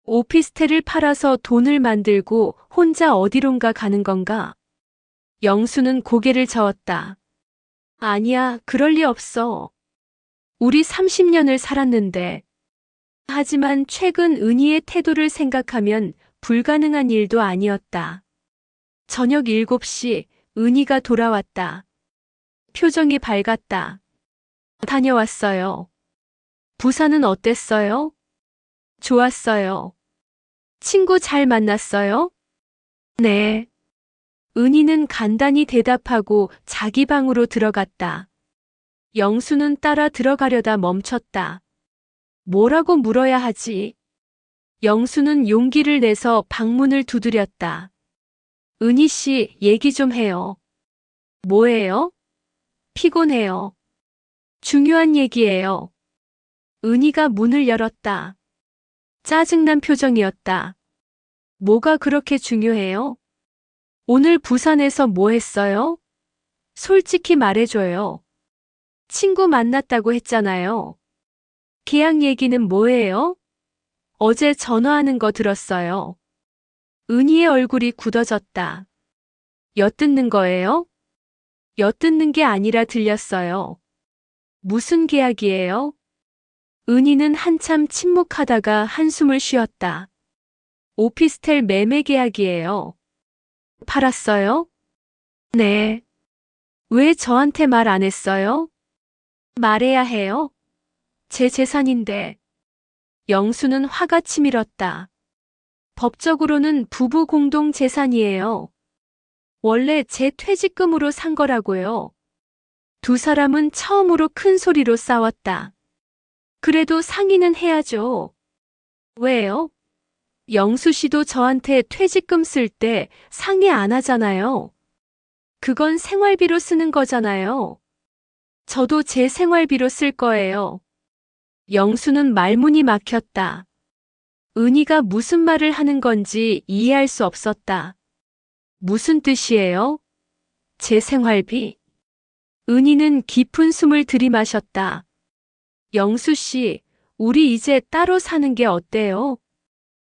오피스텔을 팔아서 돈을 만들고 혼자 어디론가 가는 건가? 영수는 고개를 저었다. 아니야, 그럴 리 없어. 우리 30년을 살았는데. 하지만 최근 은희의 태도를 생각하면 불가능한 일도 아니었다. 저녁 7시 은희가 돌아왔다. 표정이 밝았다. 다녀왔어요. 부산은 어땠어요? 좋았어요. 친구 잘 만났어요? 네. 은희는 간단히 대답하고 자기 방으로 들어갔다. 영수는 따라 들어가려다 멈췄다. 뭐라고 물어야 하지? 영수는 용기를 내서 방문을 두드렸다. 은희 씨, 얘기 좀 해요. 뭐예요? 피곤해요. 중요한 얘기예요. 은희가 문을 열었다. 짜증난 표정이었다. 뭐가 그렇게 중요해요? 오늘 부산에서 뭐 했어요? 솔직히 말해줘요. 친구 만났다고 했잖아요. 계약 얘기는 뭐예요? 어제 전화하는 거 들었어요. 은희의 얼굴이 굳어졌다. 엿듣는 거예요? 엿듣는 게 아니라 들렸어요. 무슨 계약이에요? 은희는 한참 침묵하다가 한숨을 쉬었다. 오피스텔 매매 계약이에요. 팔았어요? 네. 왜 저한테 말 안 했어요? 말해야 해요? 제 재산인데. 영수는 화가 치밀었다. 법적으로는 부부 공동 재산이에요. 원래 제 퇴직금으로 산 거라고요. 두 사람은 처음으로 큰 소리로 싸웠다. 그래도 상의는 해야죠. 왜요? 영수 씨도 저한테 퇴직금 쓸 때 상의 안 하잖아요. 그건 생활비로 쓰는 거잖아요. 저도 제 생활비로 쓸 거예요. 영수는 말문이 막혔다. 은희가 무슨 말을 하는 건지 이해할 수 없었다. 무슨 뜻이에요? 제 생활비? 은희는 깊은 숨을 들이마셨다. 영수 씨, 우리 이제 따로 사는 게 어때요?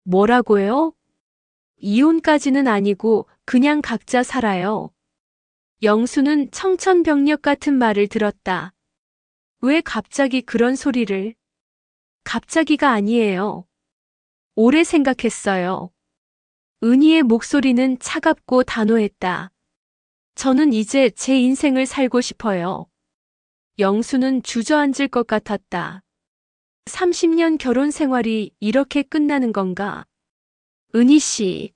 뭐라고요? 이혼까지는 아니고 그냥 각자 살아요. 영수는 청천벽력 같은 말을 들었다. 왜 갑자기 그런 소리를? 갑자기가 아니에요. 오래 생각했어요. 은희의 목소리는 차갑고 단호했다. 저는 이제 제 인생을 살고 싶어요. 영수는 주저앉을 것 같았다. 30년 결혼 생활이 이렇게 끝나는 건가? 은희 씨,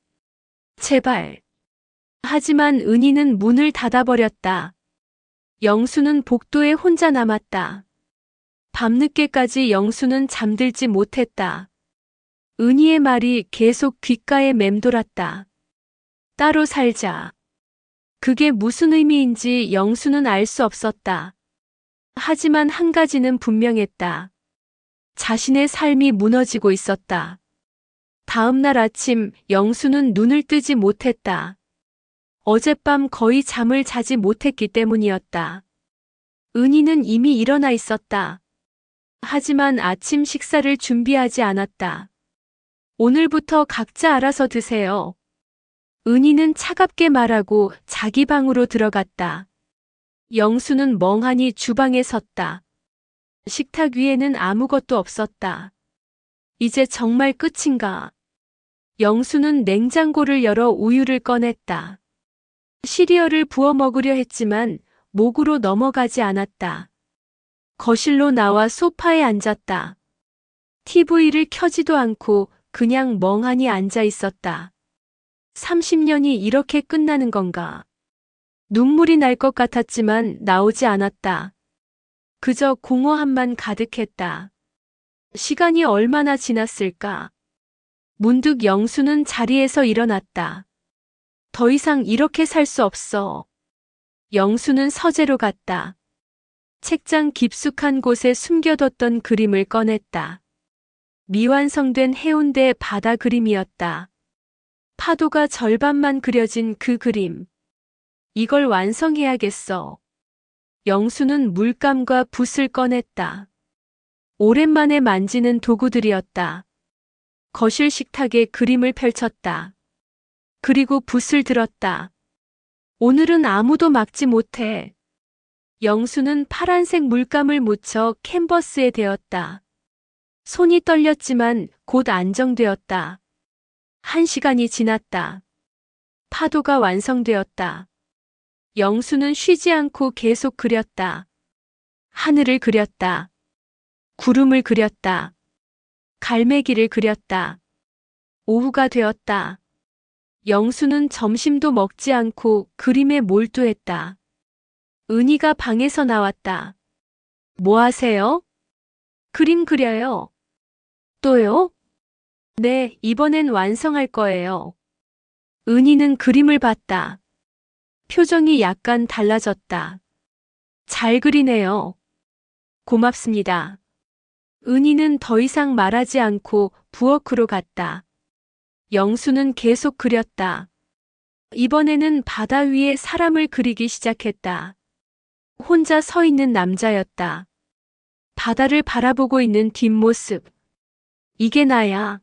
제발. 하지만 은희는 문을 닫아버렸다. 영수는 복도에 혼자 남았다. 밤늦게까지 영수는 잠들지 못했다. 은희의 말이 계속 귓가에 맴돌았다. 따로 살자. 그게 무슨 의미인지 영수는 알 수 없었다. 하지만 한 가지는 분명했다. 자신의 삶이 무너지고 있었다. 다음 날 아침 영수는 눈을 뜨지 못했다. 어젯밤 거의 잠을 자지 못했기 때문이었다. 은희는 이미 일어나 있었다. 하지만 아침 식사를 준비하지 않았다. 오늘부터 각자 알아서 드세요. 은희는 차갑게 말하고 자기 방으로 들어갔다. 영수는 멍하니 주방에 섰다. 식탁 위에는 아무것도 없었다. 이제 정말 끝인가? 영수는 냉장고를 열어 우유를 꺼냈다. 시리얼을 부어 먹으려 했지만 목으로 넘어가지 않았다. 거실로 나와 소파에 앉았다. TV를 켜지도 않고 그냥 멍하니 앉아 있었다. 30년이 이렇게 끝나는 건가? 눈물이 날 것 같았지만 나오지 않았다. 그저 공허함만 가득했다. 시간이 얼마나 지났을까? 문득 영수는 자리에서 일어났다. 더 이상 이렇게 살 수 없어. 영수는 서재로 갔다. 책장 깊숙한 곳에 숨겨뒀던 그림을 꺼냈다. 미완성된 해운대 바다 그림이었다. 파도가 절반만 그려진 그 그림. 이걸 완성해야겠어. 영수는 물감과 붓을 꺼냈다. 오랜만에 만지는 도구들이었다. 거실 식탁에 그림을 펼쳤다. 그리고 붓을 들었다. 오늘은 아무도 막지 못해. 영수는 파란색 물감을 묻혀 캔버스에 대었다. 손이 떨렸지만 곧 안정되었다. 1시간이 지났다. 파도가 완성되었다. 영수는 쉬지 않고 계속 그렸다. 하늘을 그렸다. 구름을 그렸다. 갈매기를 그렸다. 오후가 되었다. 영수는 점심도 먹지 않고 그림에 몰두했다. 은희가 방에서 나왔다. 뭐 하세요? 그림 그려요. 또요? 네, 이번엔 완성할 거예요. 은희는 그림을 봤다. 표정이 약간 달라졌다. 잘 그리네요. 고맙습니다. 은희는 더 이상 말하지 않고 부엌으로 갔다. 영수는 계속 그렸다. 이번에는 바다 위에 사람을 그리기 시작했다. 혼자 서 있는 남자였다. 바다를 바라보고 있는 뒷모습. 이게 나야.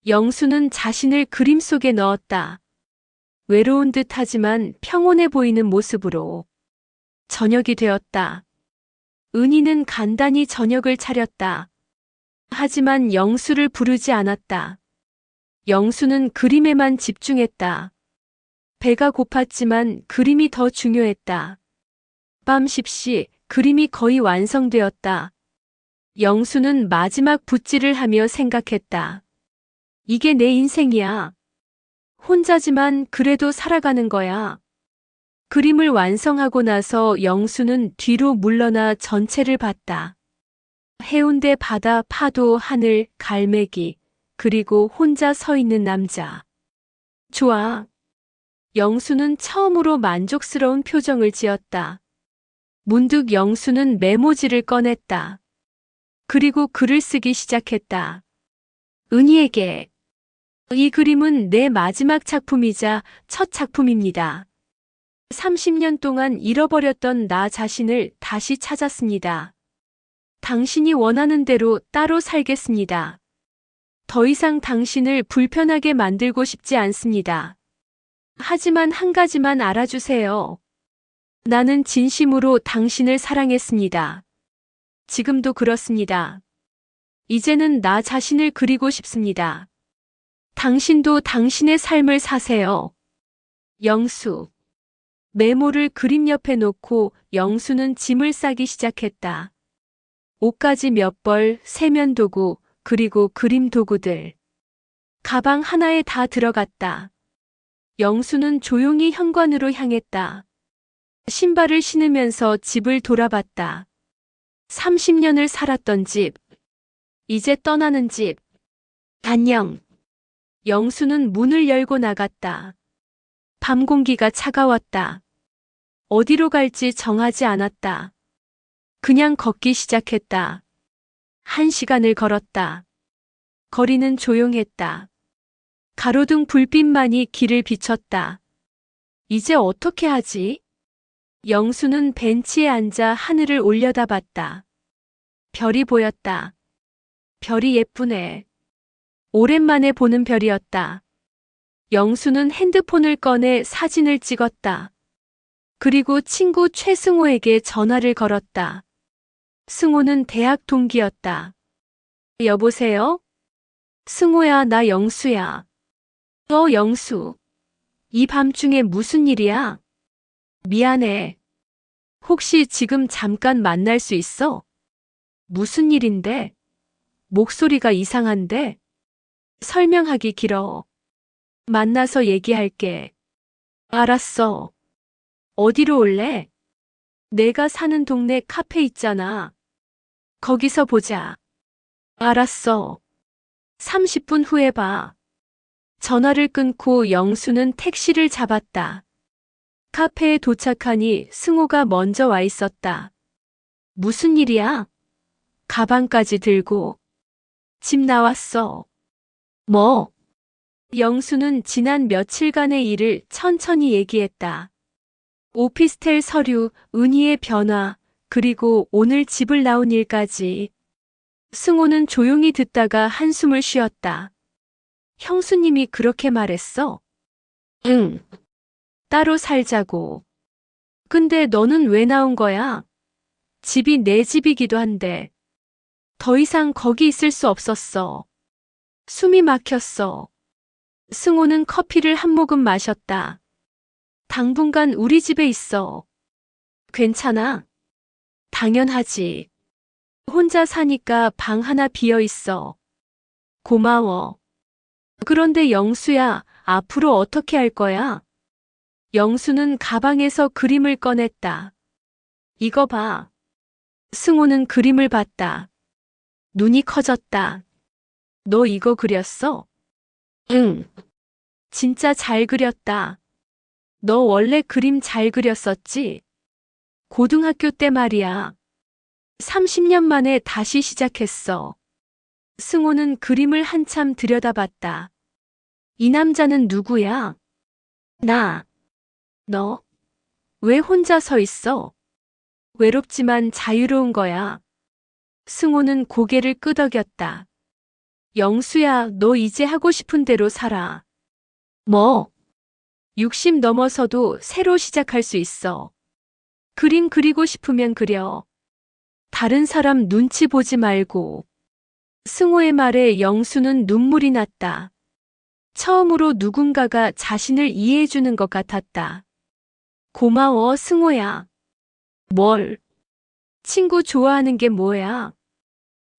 영수는 자신을 그림 속에 넣었다. 외로운 듯 하지만 평온해 보이는 모습으로. 저녁이 되었다. 은희는 간단히 저녁을 차렸다. 하지만 영수를 부르지 않았다. 영수는 그림에만 집중했다. 배가 고팠지만 그림이 더 중요했다. 밤 10시 그림이 거의 완성되었다. 영수는 마지막 붓질을 하며 생각했다. 이게 내 인생이야. 혼자지만 그래도 살아가는 거야. 그림을 완성하고 나서 영수는 뒤로 물러나 전체를 봤다. 해운대 바다, 파도, 하늘, 갈매기, 그리고 혼자 서 있는 남자. 좋아. 영수는 처음으로 만족스러운 표정을 지었다. 문득 영수는 메모지를 꺼냈다. 그리고 글을 쓰기 시작했다. 은희에게. 이 그림은 내 마지막 작품이자 첫 작품입니다. 30년 동안 잃어버렸던 나 자신을 다시 찾았습니다. 당신이 원하는 대로 따로 살겠습니다. 더 이상 당신을 불편하게 만들고 싶지 않습니다. 하지만 한 가지만 알아주세요. 나는 진심으로 당신을 사랑했습니다. 지금도 그렇습니다. 이제는 나 자신을 그리고 싶습니다. 당신도 당신의 삶을 사세요. 영수. 메모를 그림 옆에 놓고 영수는 짐을 싸기 시작했다. 옷가지 몇 벌, 세면도구, 그리고 그림 도구들. 가방 하나에 다 들어갔다. 영수는 조용히 현관으로 향했다. 신발을 신으면서 집을 돌아봤다. 30년을 살았던 집. 이제 떠나는 집. 안녕. 영수는 문을 열고 나갔다. 밤 공기가 차가웠다. 어디로 갈지 정하지 않았다. 그냥 걷기 시작했다. 1시간을 걸었다. 거리는 조용했다. 가로등 불빛만이 길을 비췄다. 이제 어떻게 하지? 영수는 벤치에 앉아 하늘을 올려다봤다. 별이 보였다. 별이 예쁘네. 오랜만에 보는 별이었다. 영수는 핸드폰을 꺼내 사진을 찍었다. 그리고 친구 최승호에게 전화를 걸었다. 승호는 대학 동기였다. 여보세요? 승호야, 나 영수야. 영수. 이 밤중에 무슨 일이야? 미안해. 혹시 지금 잠깐 만날 수 있어? 무슨 일인데? 목소리가 이상한데? 설명하기 길어. 만나서 얘기할게. 알았어. 어디로 올래? 내가 사는 동네 카페 있잖아. 거기서 보자. 알았어. 30분 후에 봐. 전화를 끊고 영수는 택시를 잡았다. 카페에 도착하니 승호가 먼저 와 있었다. 무슨 일이야? 가방까지 들고. 집 나왔어. 뭐? 영수는 지난 며칠간의 일을 천천히 얘기했다. 오피스텔 서류, 은희의 변화, 그리고 오늘 집을 나온 일까지. 승호는 조용히 듣다가 한숨을 쉬었다. 형수님이 그렇게 말했어? 응. 따로 살자고. 근데 너는 왜 나온 거야? 집이 내 집이기도 한데. 더 이상 거기 있을 수 없었어. 숨이 막혔어. 승호는 커피를 한 모금 마셨다. 당분간 우리 집에 있어. 괜찮아? 당연하지. 혼자 사니까 방 하나 비어 있어. 고마워. 그런데 영수야, 앞으로 어떻게 할 거야? 영수는 가방에서 그림을 꺼냈다. 이거 봐. 승호는 그림을 봤다. 눈이 커졌다. 너 이거 그렸어? 응. 진짜 잘 그렸다. 너 원래 그림 잘 그렸었지? 고등학교 때 말이야. 30년 만에 다시 시작했어. 승호는 그림을 한참 들여다봤다. 이 남자는 누구야? 나. 너. 왜 혼자 서 있어? 외롭지만 자유로운 거야. 승호는 고개를 끄덕였다. 영수야, 너 이제 하고 싶은 대로 살아. 뭐? 60 넘어서도 새로 시작할 수 있어. 그림 그리고 싶으면 그려. 다른 사람 눈치 보지 말고. 승호의 말에 영수는 눈물이 났다. 처음으로 누군가가 자신을 이해해주는 것 같았다. 고마워, 승호야. 뭘? 친구 좋아하는 게 뭐야?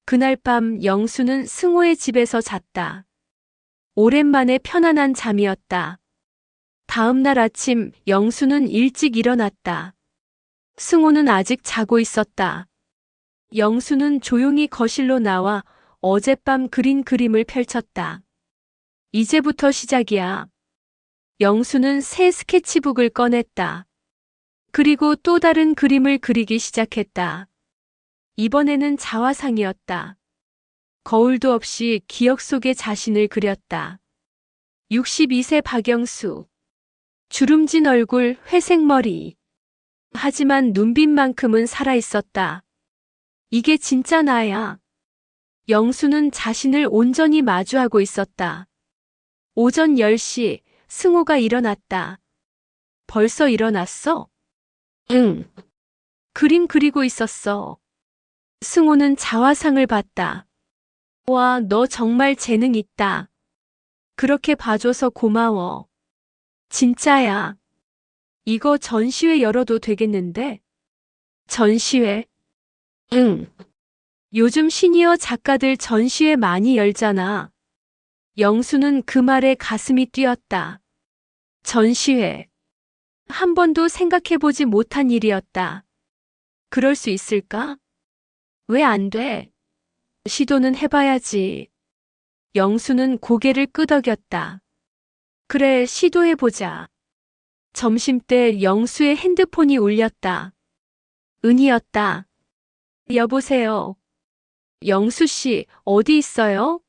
그날 밤 영수는 승호의 집에서 잤다. 오랜만에 편안한 잠이었다. 다음 날 아침 영수는 일찍 일어났다. 승호는 아직 자고 있었다. 영수는 조용히 거실로 나와 어젯밤 그린 그림을 펼쳤다. 이제부터 시작이야. 영수는 새 스케치북을 꺼냈다. 그리고 또 다른 그림을 그리기 시작했다. 이번에는 자화상이었다. 거울도 없이 기억 속의 자신을 그렸다. 62세 박영수. 주름진 얼굴, 회색 머리. 하지만 눈빛만큼은 살아있었다. 이게 진짜 나야. 영수는 자신을 온전히 마주하고 있었다. 오전 10시, 승호가 일어났다. 벌써 일어났어? 응. 그림 그리고 있었어. 승호는 자화상을 봤다. 와, 너 정말 재능 있다. 그렇게 봐줘서 고마워. 진짜야. 이거 전시회 열어도 되겠는데? 전시회? 응. 요즘 시니어 작가들 전시회 많이 열잖아. 영수는 그 말에 가슴이 뛰었다. 전시회. 한 번도 생각해보지 못한 일이었다. 그럴 수 있을까? 왜 안 돼? 시도는 해봐야지. 영수는 고개를 끄덕였다. 그래, 시도해보자. 점심때 영수의 핸드폰이 울렸다. 은희였다. 여보세요. 영수 씨, 어디 있어요?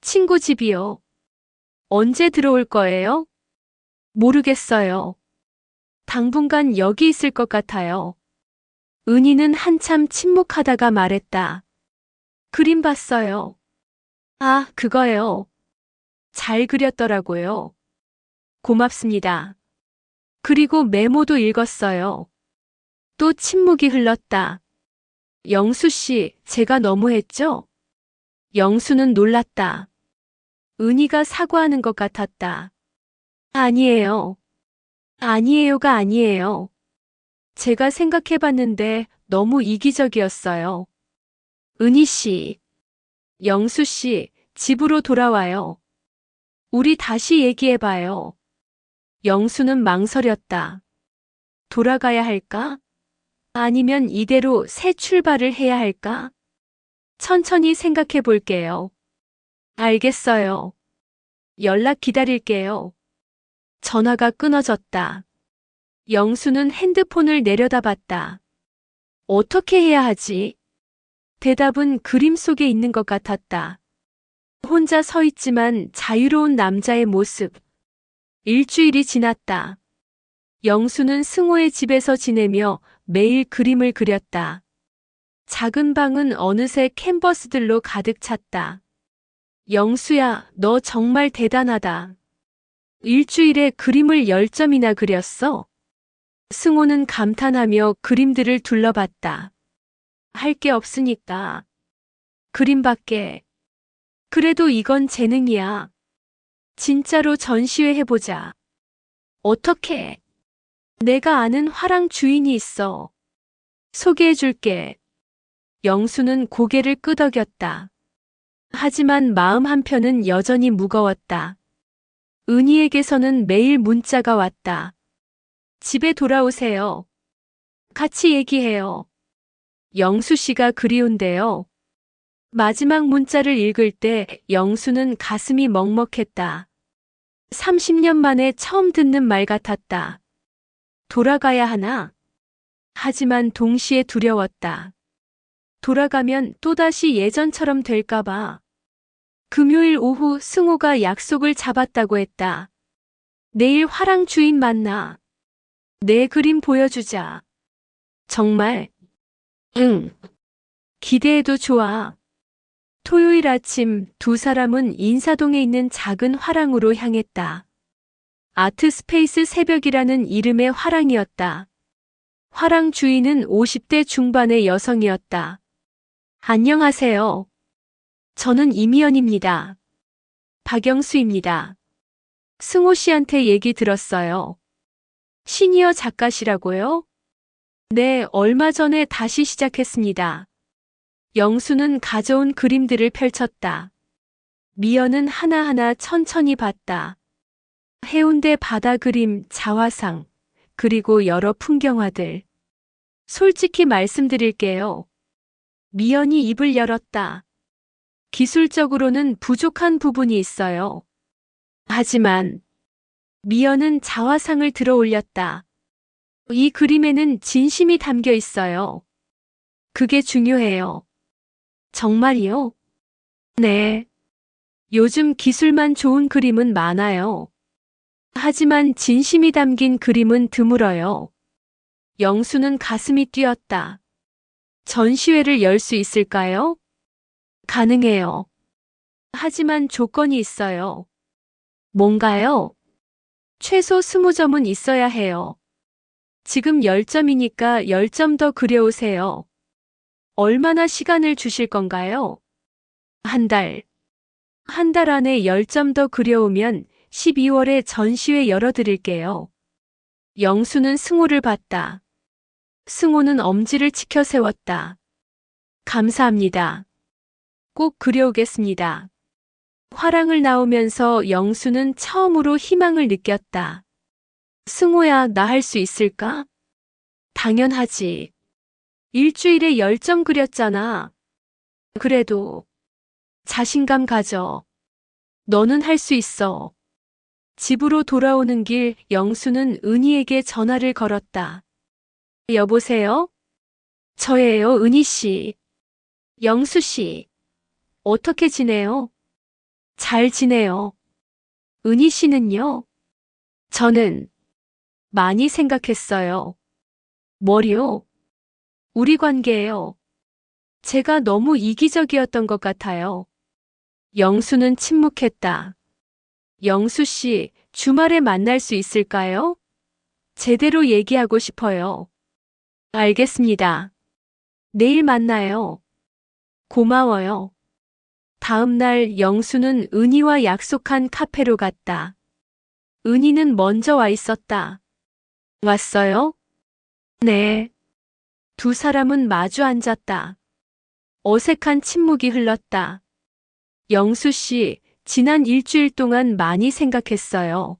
친구 집이요. 언제 들어올 거예요? 모르겠어요. 당분간 여기 있을 것 같아요. 은희는 한참 침묵하다가 말했다. 그림 봤어요. 아, 그거요. 잘 그렸더라고요. 고맙습니다. 그리고 메모도 읽었어요. 또 침묵이 흘렀다. 영수 씨, 제가 너무했죠? 영수는 놀랐다. 은희가 사과하는 것 같았다. 아니에요. 아니에요가 아니에요. 제가 생각해봤는데 너무 이기적이었어요. 은희 씨, 영수 씨, 집으로 돌아와요. 우리 다시 얘기해봐요. 영수는 망설였다. 돌아가야 할까? 아니면 이대로 새 출발을 해야 할까? 천천히 생각해 볼게요. 알겠어요. 연락 기다릴게요. 전화가 끊어졌다. 영수는 핸드폰을 내려다봤다. 어떻게 해야 하지? 대답은 그림 속에 있는 것 같았다. 혼자 서 있지만 자유로운 남자의 모습. 일주일이 지났다. 영수는 승호의 집에서 지내며 매일 그림을 그렸다. 작은 방은 어느새 캔버스들로 가득 찼다. 영수야, 너 정말 대단하다. 일주일에 그림을 10점이나 그렸어? 승호는 감탄하며 그림들을 둘러봤다. 할 게 없으니까. 그림밖에. 그래도 이건 재능이야. 진짜로 전시회 해보자. 어떻게? 내가 아는 화랑 주인이 있어. 소개해줄게. 영수는 고개를 끄덕였다. 하지만 마음 한편은 여전히 무거웠다. 은희에게서는 매일 문자가 왔다. 집에 돌아오세요. 같이 얘기해요. 영수 씨가 그리운데요. 마지막 문자를 읽을 때 영수는 가슴이 먹먹했다. 30년 만에 처음 듣는 말 같았다. 돌아가야 하나? 하지만 동시에 두려웠다. 돌아가면 또다시 예전처럼 될까봐. 금요일 오후 승호가 약속을 잡았다고 했다. 내일 화랑 주인 만나. 내 그림 보여주자. 정말? 응. 기대해도 좋아. 토요일 아침 두 사람은 인사동에 있는 작은 화랑으로 향했다. 아트스페이스 새벽이라는 이름의 화랑이었다. 화랑 주인은 50대 중반의 여성이었다. 안녕하세요. 저는 이미연입니다. 박영수입니다. 승호 씨한테 얘기 들었어요. 시니어 작가시라고요? 네, 얼마 전에 다시 시작했습니다. 영수는 가져온 그림들을 펼쳤다. 미연은 하나하나 천천히 봤다. 해운대 바다 그림, 자화상, 그리고 여러 풍경화들. 솔직히 말씀드릴게요. 미연이 입을 열었다. 기술적으로는 부족한 부분이 있어요. 하지만 미연은 자화상을 들어 올렸다. 이 그림에는 진심이 담겨 있어요. 그게 중요해요. 정말이요? 네. 요즘 기술만 좋은 그림은 많아요. 하지만 진심이 담긴 그림은 드물어요. 영수는 가슴이 뛰었다. 전시회를 열 수 있을까요? 가능해요. 하지만 조건이 있어요. 뭔가요? 최소 20점은 있어야 해요. 지금 10점이니까 10점 더 그려오세요. 얼마나 시간을 주실 건가요? 한 달. 한 달 안에 10점 더 그려오면 12월에 전시회 열어드릴게요. 영수는 승호를 봤다. 승호는 엄지를 치켜 세웠다. 감사합니다. 꼭 그려오겠습니다. 화랑을 나오면서 영수는 처음으로 희망을 느꼈다. 승호야, 나 할 수 있을까? 당연하지. 일주일에 10점 그렸잖아. 그래도 자신감 가져. 너는 할 수 있어. 집으로 돌아오는 길 영수는 은희에게 전화를 걸었다. 여보세요? 저예요, 은희 씨. 영수 씨. 어떻게 지내요? 잘 지내요. 은희 씨는요? 저는 많이 생각했어요. 뭐요? 우리 관계예요. 제가 너무 이기적이었던 것 같아요. 영수는 침묵했다. 영수 씨, 주말에 만날 수 있을까요? 제대로 얘기하고 싶어요. 알겠습니다. 내일 만나요. 고마워요. 다음 날 영수는 은희와 약속한 카페로 갔다. 은희는 먼저 와 있었다. 왔어요? 네. 두 사람은 마주 앉았다. 어색한 침묵이 흘렀다. 영수 씨, 지난 일주일 동안 많이 생각했어요.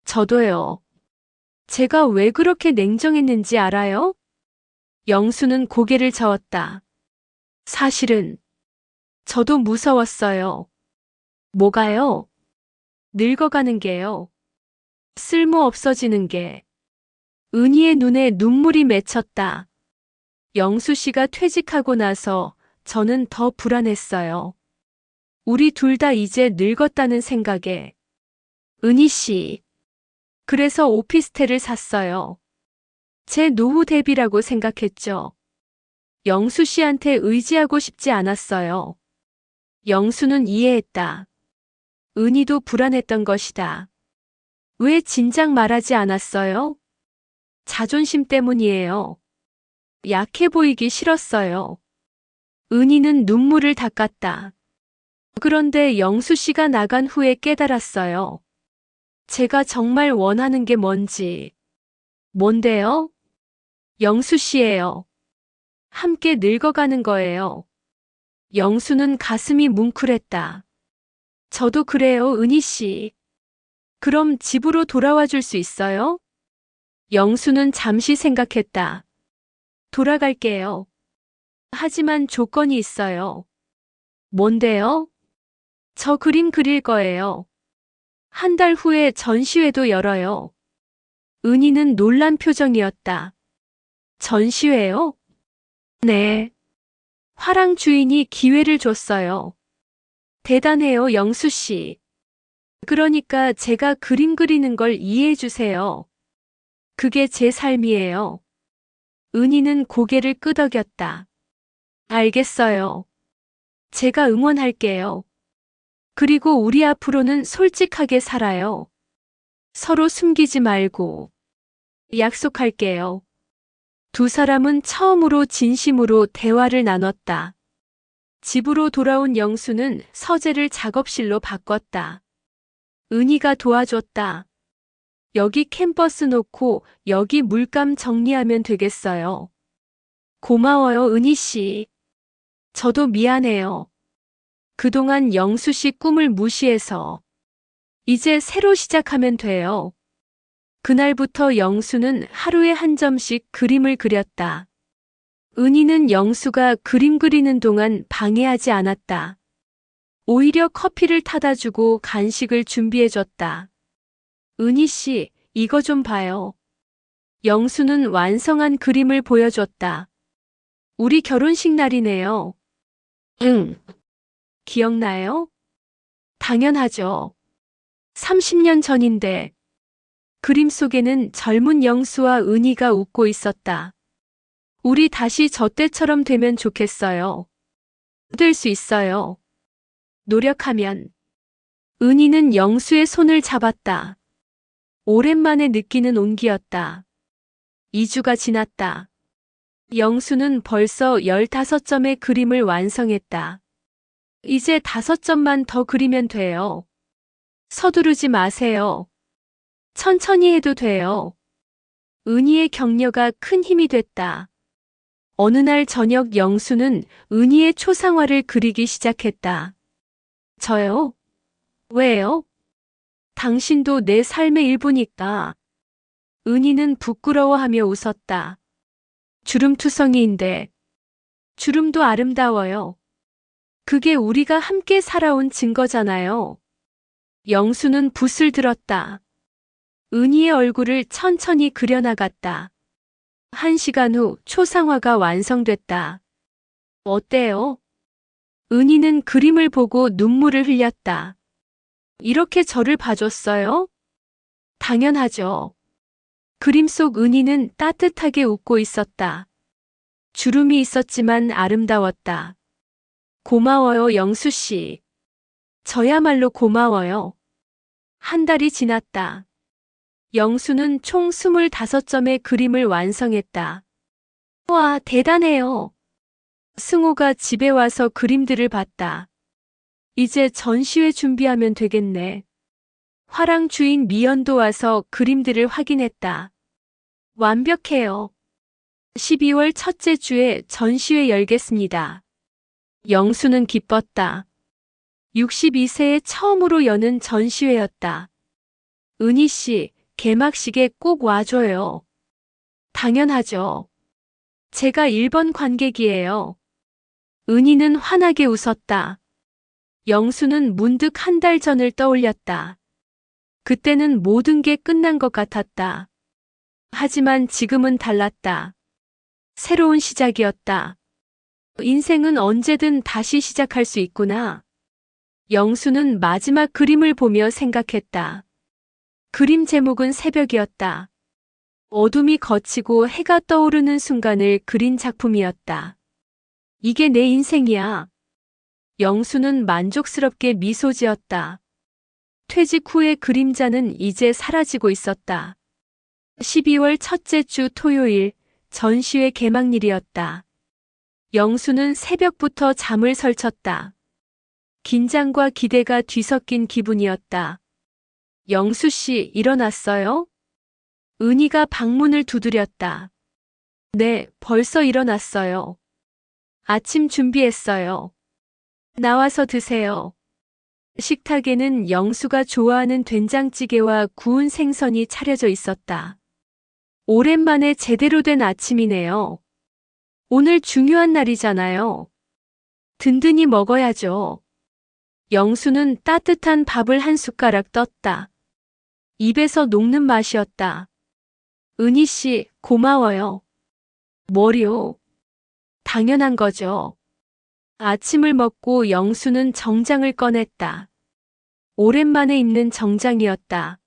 저도요. 제가 왜 그렇게 냉정했는지 알아요? 영수는 고개를 저었다. 사실은 저도 무서웠어요. 뭐가요? 늙어가는 게요. 쓸모 없어지는 게. 은희의 눈에 눈물이 맺혔다. 영수 씨가 퇴직하고 나서 저는 더 불안했어요. 우리 둘 다 이제 늙었다는 생각에. 은희 씨. 그래서 오피스텔을 샀어요. 제 노후 대비라고 생각했죠. 영수 씨한테 의지하고 싶지 않았어요. 영수는 이해했다. 은희도 불안했던 것이다. 왜 진작 말하지 않았어요? 자존심 때문이에요. 약해 보이기 싫었어요. 은희는 눈물을 닦았다. 그런데 영수 씨가 나간 후에 깨달았어요. 제가 정말 원하는 게 뭔지. 뭔데요? 영수 씨예요. 함께 늙어가는 거예요. 영수는 가슴이 뭉클했다. 저도 그래요, 은희 씨. 그럼 집으로 돌아와 줄 수 있어요? 영수는 잠시 생각했다. 돌아갈게요. 하지만 조건이 있어요. 뭔데요? 저 그림 그릴 거예요. 한 달 후에 전시회도 열어요. 은희는 놀란 표정이었다. 전시회요? 네. 화랑 주인이 기회를 줬어요. 대단해요, 영수 씨. 그러니까 제가 그림 그리는 걸 이해해 주세요. 그게 제 삶이에요. 은희는 고개를 끄덕였다. 알겠어요. 제가 응원할게요. 그리고 우리 앞으로는 솔직하게 살아요. 서로 숨기지 말고. 약속할게요. 두 사람은 처음으로 진심으로 대화를 나눴다. 집으로 돌아온 영수는 서재를 작업실로 바꿨다. 은희가 도와줬다. 여기 캔버스 놓고 여기 물감 정리하면 되겠어요. 고마워요, 은희 씨. 저도 미안해요. 그동안 영수 씨 꿈을 무시해서. 이제 새로 시작하면 돼요. 그날부터 영수는 하루에 한 점씩 그림을 그렸다. 은희는 영수가 그림 그리는 동안 방해하지 않았다. 오히려 커피를 타다 주고 간식을 준비해줬다. 은희 씨, 이거 좀 봐요. 영수는 완성한 그림을 보여줬다. 우리 결혼식 날이네요. 응. 기억나요? 당연하죠. 30년 전인데. 그림 속에는 젊은 영수와 은희가 웃고 있었다. 우리 다시 저 때처럼 되면 좋겠어요. 될 수 있어요. 노력하면. 은희는 영수의 손을 잡았다. 오랜만에 느끼는 온기였다. 2주가 지났다. 영수는 벌써 15점의 그림을 완성했다. 이제 5점만 더 그리면 돼요. 서두르지 마세요. 천천히 해도 돼요. 은희의 격려가 큰 힘이 됐다. 어느 날 저녁 영수는 은희의 초상화를 그리기 시작했다. 저요? 왜요? 당신도 내 삶의 일부니까. 은희는 부끄러워하며 웃었다. 주름투성이인데. 주름도 아름다워요. 그게 우리가 함께 살아온 증거잖아요. 영수는 붓을 들었다. 은희의 얼굴을 천천히 그려나갔다. 1시간 후 초상화가 완성됐다. 어때요? 은희는 그림을 보고 눈물을 흘렸다. 이렇게 저를 봐줬어요? 당연하죠. 그림 속 은희는 따뜻하게 웃고 있었다. 주름이 있었지만 아름다웠다. 고마워요, 영수 씨. 저야말로 고마워요. 한 달이 지났다. 영수는 총 25점의 그림을 완성했다. 와, 대단해요. 승호가 집에 와서 그림들을 봤다. 이제 전시회 준비하면 되겠네. 화랑 주인 미연도 와서 그림들을 확인했다. 완벽해요. 12월 첫째 주에 전시회 열겠습니다. 영수는 기뻤다. 62세에 처음으로 여는 전시회였다. 은희 씨, 개막식에 꼭 와줘요. 당연하죠. 제가 1번 관객이에요. 은희는 환하게 웃었다. 영수는 문득 한 달 전을 떠올렸다. 그때는 모든 게 끝난 것 같았다. 하지만 지금은 달랐다. 새로운 시작이었다. 인생은 언제든 다시 시작할 수 있구나. 영수는 마지막 그림을 보며 생각했다. 그림 제목은 새벽이었다. 어둠이 걷히고 해가 떠오르는 순간을 그린 작품이었다. 이게 내 인생이야. 영수는 만족스럽게 미소 지었다. 퇴직 후의 그림자는 이제 사라지고 있었다. 12월 첫째 주 토요일, 전시회 개막일이었다. 영수는 새벽부터 잠을 설쳤다. 긴장과 기대가 뒤섞인 기분이었다. 영수 씨, 일어났어요? 은희가 방문을 두드렸다. 네, 벌써 일어났어요. 아침 준비했어요. 나와서 드세요. 식탁에는 영수가 좋아하는 된장찌개와 구운 생선이 차려져 있었다. 오랜만에 제대로 된 아침이네요. 오늘 중요한 날이잖아요. 든든히 먹어야죠. 영수는 따뜻한 밥을 한 숟가락 떴다. 입에서 녹는 맛이었다. 은희 씨, 고마워요. 뭐요? 당연한 거죠. 아침을 먹고 영수는 정장을 꺼냈다. 오랜만에 입는 정장이었다.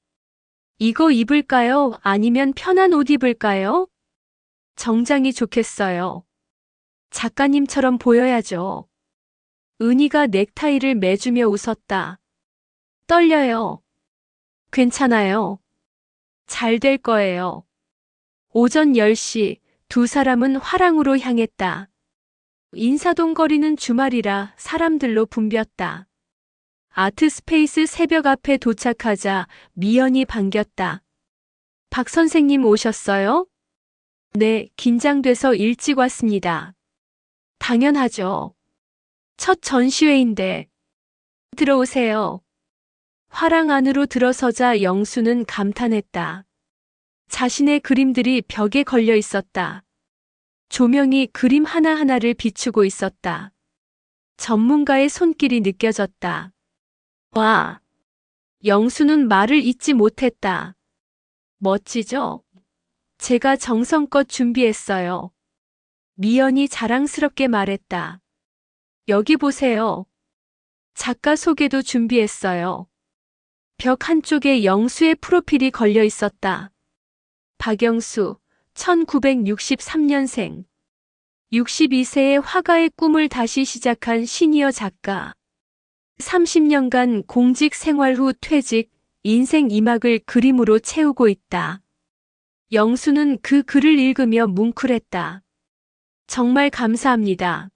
이거 입을까요? 아니면 편한 옷 입을까요? 정장이 좋겠어요. 작가님처럼 보여야죠. 은희가 넥타이를 매주며 웃었다. 떨려요. 괜찮아요. 잘 될 거예요. 오전 10시 두 사람은 화랑으로 향했다. 인사동 거리는 주말이라 사람들로 붐볐다. 아트스페이스 새벽 앞에 도착하자 미연이 반겼다. 박 선생님 오셨어요? 네, 긴장돼서 일찍 왔습니다. 당연하죠. 첫 전시회인데. 들어오세요. 화랑 안으로 들어서자 영수는 감탄했다. 자신의 그림들이 벽에 걸려 있었다. 조명이 그림 하나하나를 비추고 있었다. 전문가의 손길이 느껴졌다. 와! 영수는 말을 잇지 못했다. 멋지죠? 제가 정성껏 준비했어요. 미연이 자랑스럽게 말했다. 여기 보세요. 작가 소개도 준비했어요. 벽 한쪽에 영수의 프로필이 걸려 있었다. 박영수, 1963년생. 62세의 화가의 꿈을 다시 시작한 시니어 작가. 30년간 공직 생활 후 퇴직, 인생 2막을 그림으로 채우고 있다. 영수는 그 글을 읽으며 뭉클했다. 정말 감사합니다.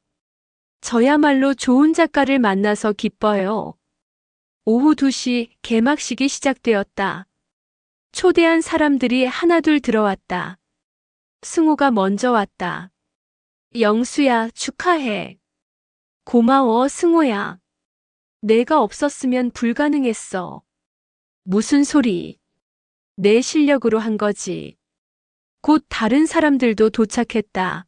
저야말로 좋은 작가를 만나서 기뻐요. 오후 2시 개막식이 시작되었다. 초대한 사람들이 하나둘 들어왔다. 승호가 먼저 왔다. 영수야, 축하해. 고마워, 승호야. 내가 없었으면 불가능했어. 무슨 소리. 내 실력으로 한 거지. 곧 다른 사람들도 도착했다.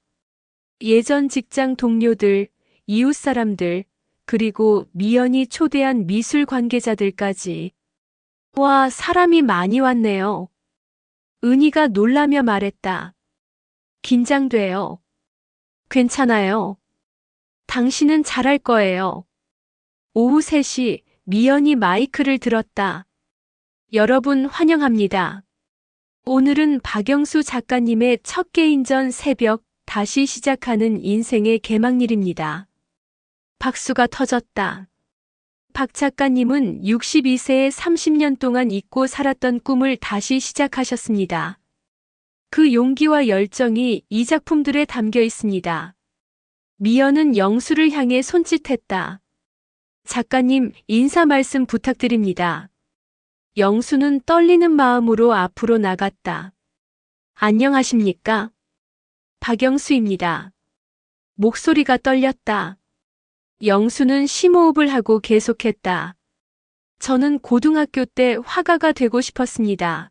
예전 직장 동료들, 이웃 사람들, 그리고 미연이 초대한 미술 관계자들까지. 와, 사람이 많이 왔네요. 은희가 놀라며 말했다. 긴장돼요. 괜찮아요. 당신은 잘할 거예요. 오후 3시 미연이 마이크를 들었다. 여러분 환영합니다. 오늘은 박영수 작가님의 첫 개인전 새벽 다시 시작하는 인생의 개막일입니다. 박수가 터졌다. 박 작가님은 62세에 30년 동안 잊고 살았던 꿈을 다시 시작하셨습니다. 그 용기와 열정이 이 작품들에 담겨 있습니다. 미연은 영수를 향해 손짓했다. 작가님, 인사 말씀 부탁드립니다. 영수는 떨리는 마음으로 앞으로 나갔다. 안녕하십니까? 박영수입니다. 목소리가 떨렸다. 영수는 심호흡을 하고 계속했다. 저는 고등학교 때 화가가 되고 싶었습니다.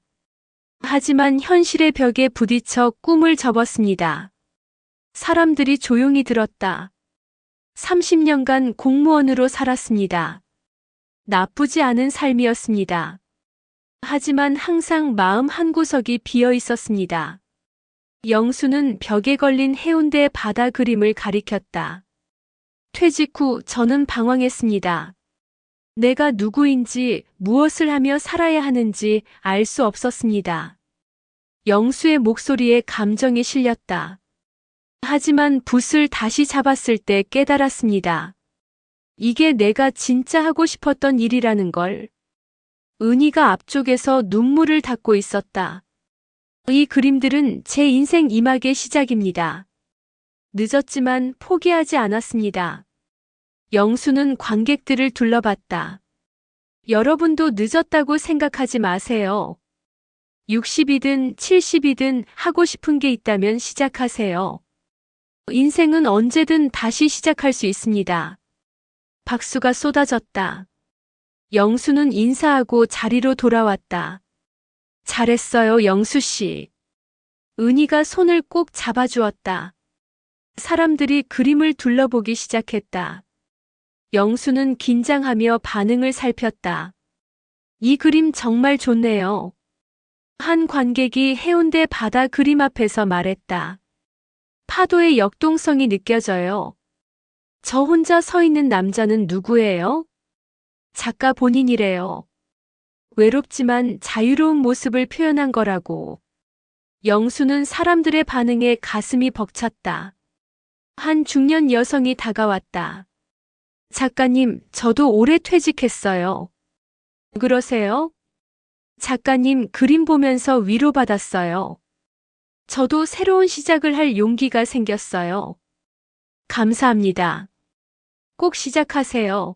하지만 현실의 벽에 부딪혀 꿈을 접었습니다. 사람들이 조용히 들었다. 30년간 공무원으로 살았습니다. 나쁘지 않은 삶이었습니다. 하지만 항상 마음 한구석이 비어 있었습니다. 영수는 벽에 걸린 해운대 바다 그림을 가리켰다. 퇴직 후 저는 방황했습니다. 내가 누구인지, 무엇을 하며 살아야 하는지 알 수 없었습니다. 영수의 목소리에 감정이 실렸다. 하지만 붓을 다시 잡았을 때 깨달았습니다. 이게 내가 진짜 하고 싶었던 일이라는 걸. 은희가 앞쪽에서 눈물을 닦고 있었다. 이 그림들은 제 인생 이막의 시작입니다. 늦었지만 포기하지 않았습니다. 영수는 관객들을 둘러봤다. 여러분도 늦었다고 생각하지 마세요. 60이든 70이든 하고 싶은 게 있다면 시작하세요. 인생은 언제든 다시 시작할 수 있습니다. 박수가 쏟아졌다. 영수는 인사하고 자리로 돌아왔다. 잘했어요, 영수 씨. 은희가 손을 꼭 잡아주었다. 사람들이 그림을 둘러보기 시작했다. 영수는 긴장하며 반응을 살폈다. 이 그림 정말 좋네요. 한 관객이 해운대 바다 그림 앞에서 말했다. 파도의 역동성이 느껴져요. 저 혼자 서 있는 남자는 누구예요? 작가 본인이래요. 외롭지만 자유로운 모습을 표현한 거라고. 영수는 사람들의 반응에 가슴이 벅찼다. 한 중년 여성이 다가왔다. 작가님, 저도 올해 퇴직했어요. 그러세요? 작가님, 그림 보면서 위로받았어요. 저도 새로운 시작을 할 용기가 생겼어요. 감사합니다. 꼭 시작하세요.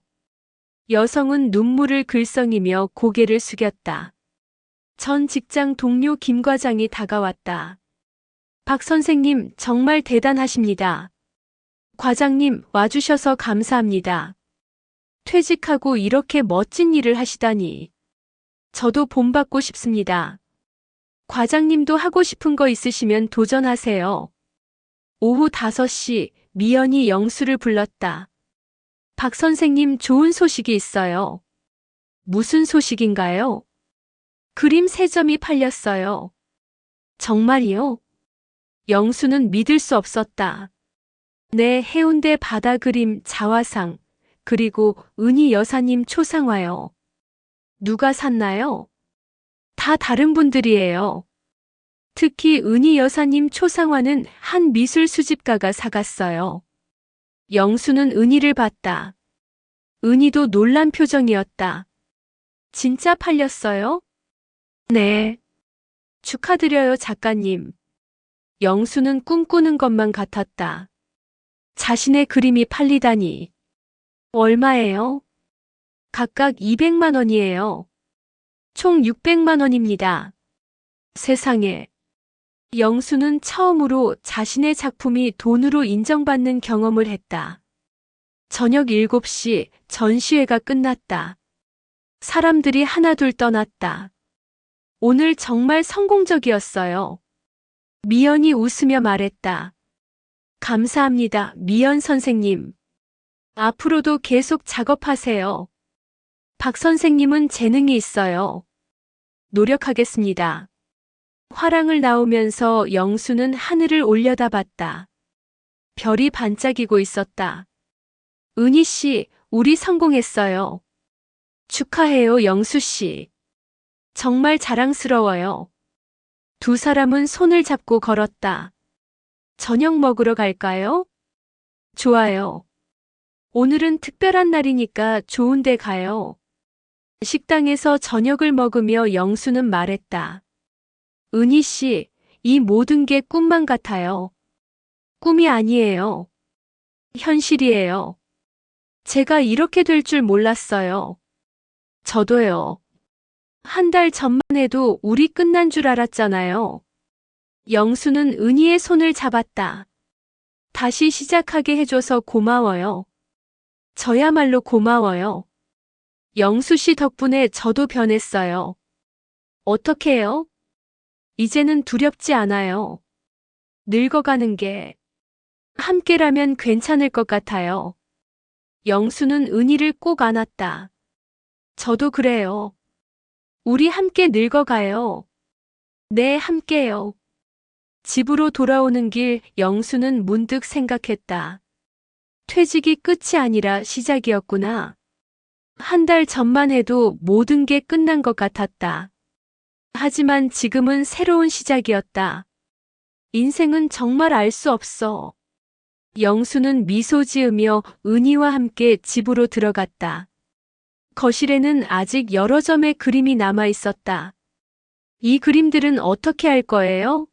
여성은 눈물을 글썽이며 고개를 숙였다. 전 직장 동료 김 과장이 다가왔다. 박 선생님, 정말 대단하십니다. 과장님, 와주셔서 감사합니다. 퇴직하고 이렇게 멋진 일을 하시다니. 저도 본받고 싶습니다. 과장님도 하고 싶은 거 있으시면 도전하세요. 오후 5시 미연이 영수를 불렀다. 박 선생님, 좋은 소식이 있어요. 무슨 소식인가요? 그림 3점이 팔렸어요. 정말이요? 영수는 믿을 수 없었다. 네, 해운대 바다 그림 자화상, 그리고 은희 여사님 초상화요. 누가 샀나요? 다 다른 분들이에요. 특히 은희 여사님 초상화는 한 미술 수집가가 사갔어요. 영수는 은희를 봤다. 은희도 놀란 표정이었다. 진짜 팔렸어요? 네. 축하드려요, 작가님. 영수는 꿈꾸는 것만 같았다. 자신의 그림이 팔리다니. 얼마예요? 각각 200만 원이에요. 총 600만 원입니다. 세상에. 영수는 처음으로 자신의 작품이 돈으로 인정받는 경험을 했다. 저녁 7시 전시회가 끝났다. 사람들이 하나둘 떠났다. 오늘 정말 성공적이었어요. 미연이 웃으며 말했다. 감사합니다, 미연 선생님. 앞으로도 계속 작업하세요. 박 선생님은 재능이 있어요. 노력하겠습니다. 화랑을 나오면서 영수는 하늘을 올려다봤다. 별이 반짝이고 있었다. 은희 씨, 우리 성공했어요. 축하해요, 영수 씨. 정말 자랑스러워요. 두 사람은 손을 잡고 걸었다. 저녁 먹으러 갈까요? 좋아요. 오늘은 특별한 날이니까 좋은 데 가요. 식당에서 저녁을 먹으며 영수는 말했다. 은희 씨, 이 모든 게 꿈만 같아요. 꿈이 아니에요. 현실이에요. 제가 이렇게 될 줄 몰랐어요. 저도요. 한 달 전만 해도 우리 끝난 줄 알았잖아요. 영수는 은희의 손을 잡았다. 다시 시작하게 해줘서 고마워요. 저야말로 고마워요. 영수 씨 덕분에 저도 변했어요. 어떻게 해요? 이제는 두렵지 않아요. 늙어가는 게 함께라면 괜찮을 것 같아요. 영수는 은희를 꼭 안았다. 저도 그래요. 우리 함께 늙어가요. 네, 함께요. 집으로 돌아오는 길 영수는 문득 생각했다. 퇴직이 끝이 아니라 시작이었구나. 한 달 전만 해도 모든 게 끝난 것 같았다. 하지만 지금은 새로운 시작이었다. 인생은 정말 알 수 없어. 영수는 미소 지으며 은희와 함께 집으로 들어갔다. 거실에는 아직 여러 점의 그림이 남아 있었다. 이 그림들은 어떻게 할 거예요?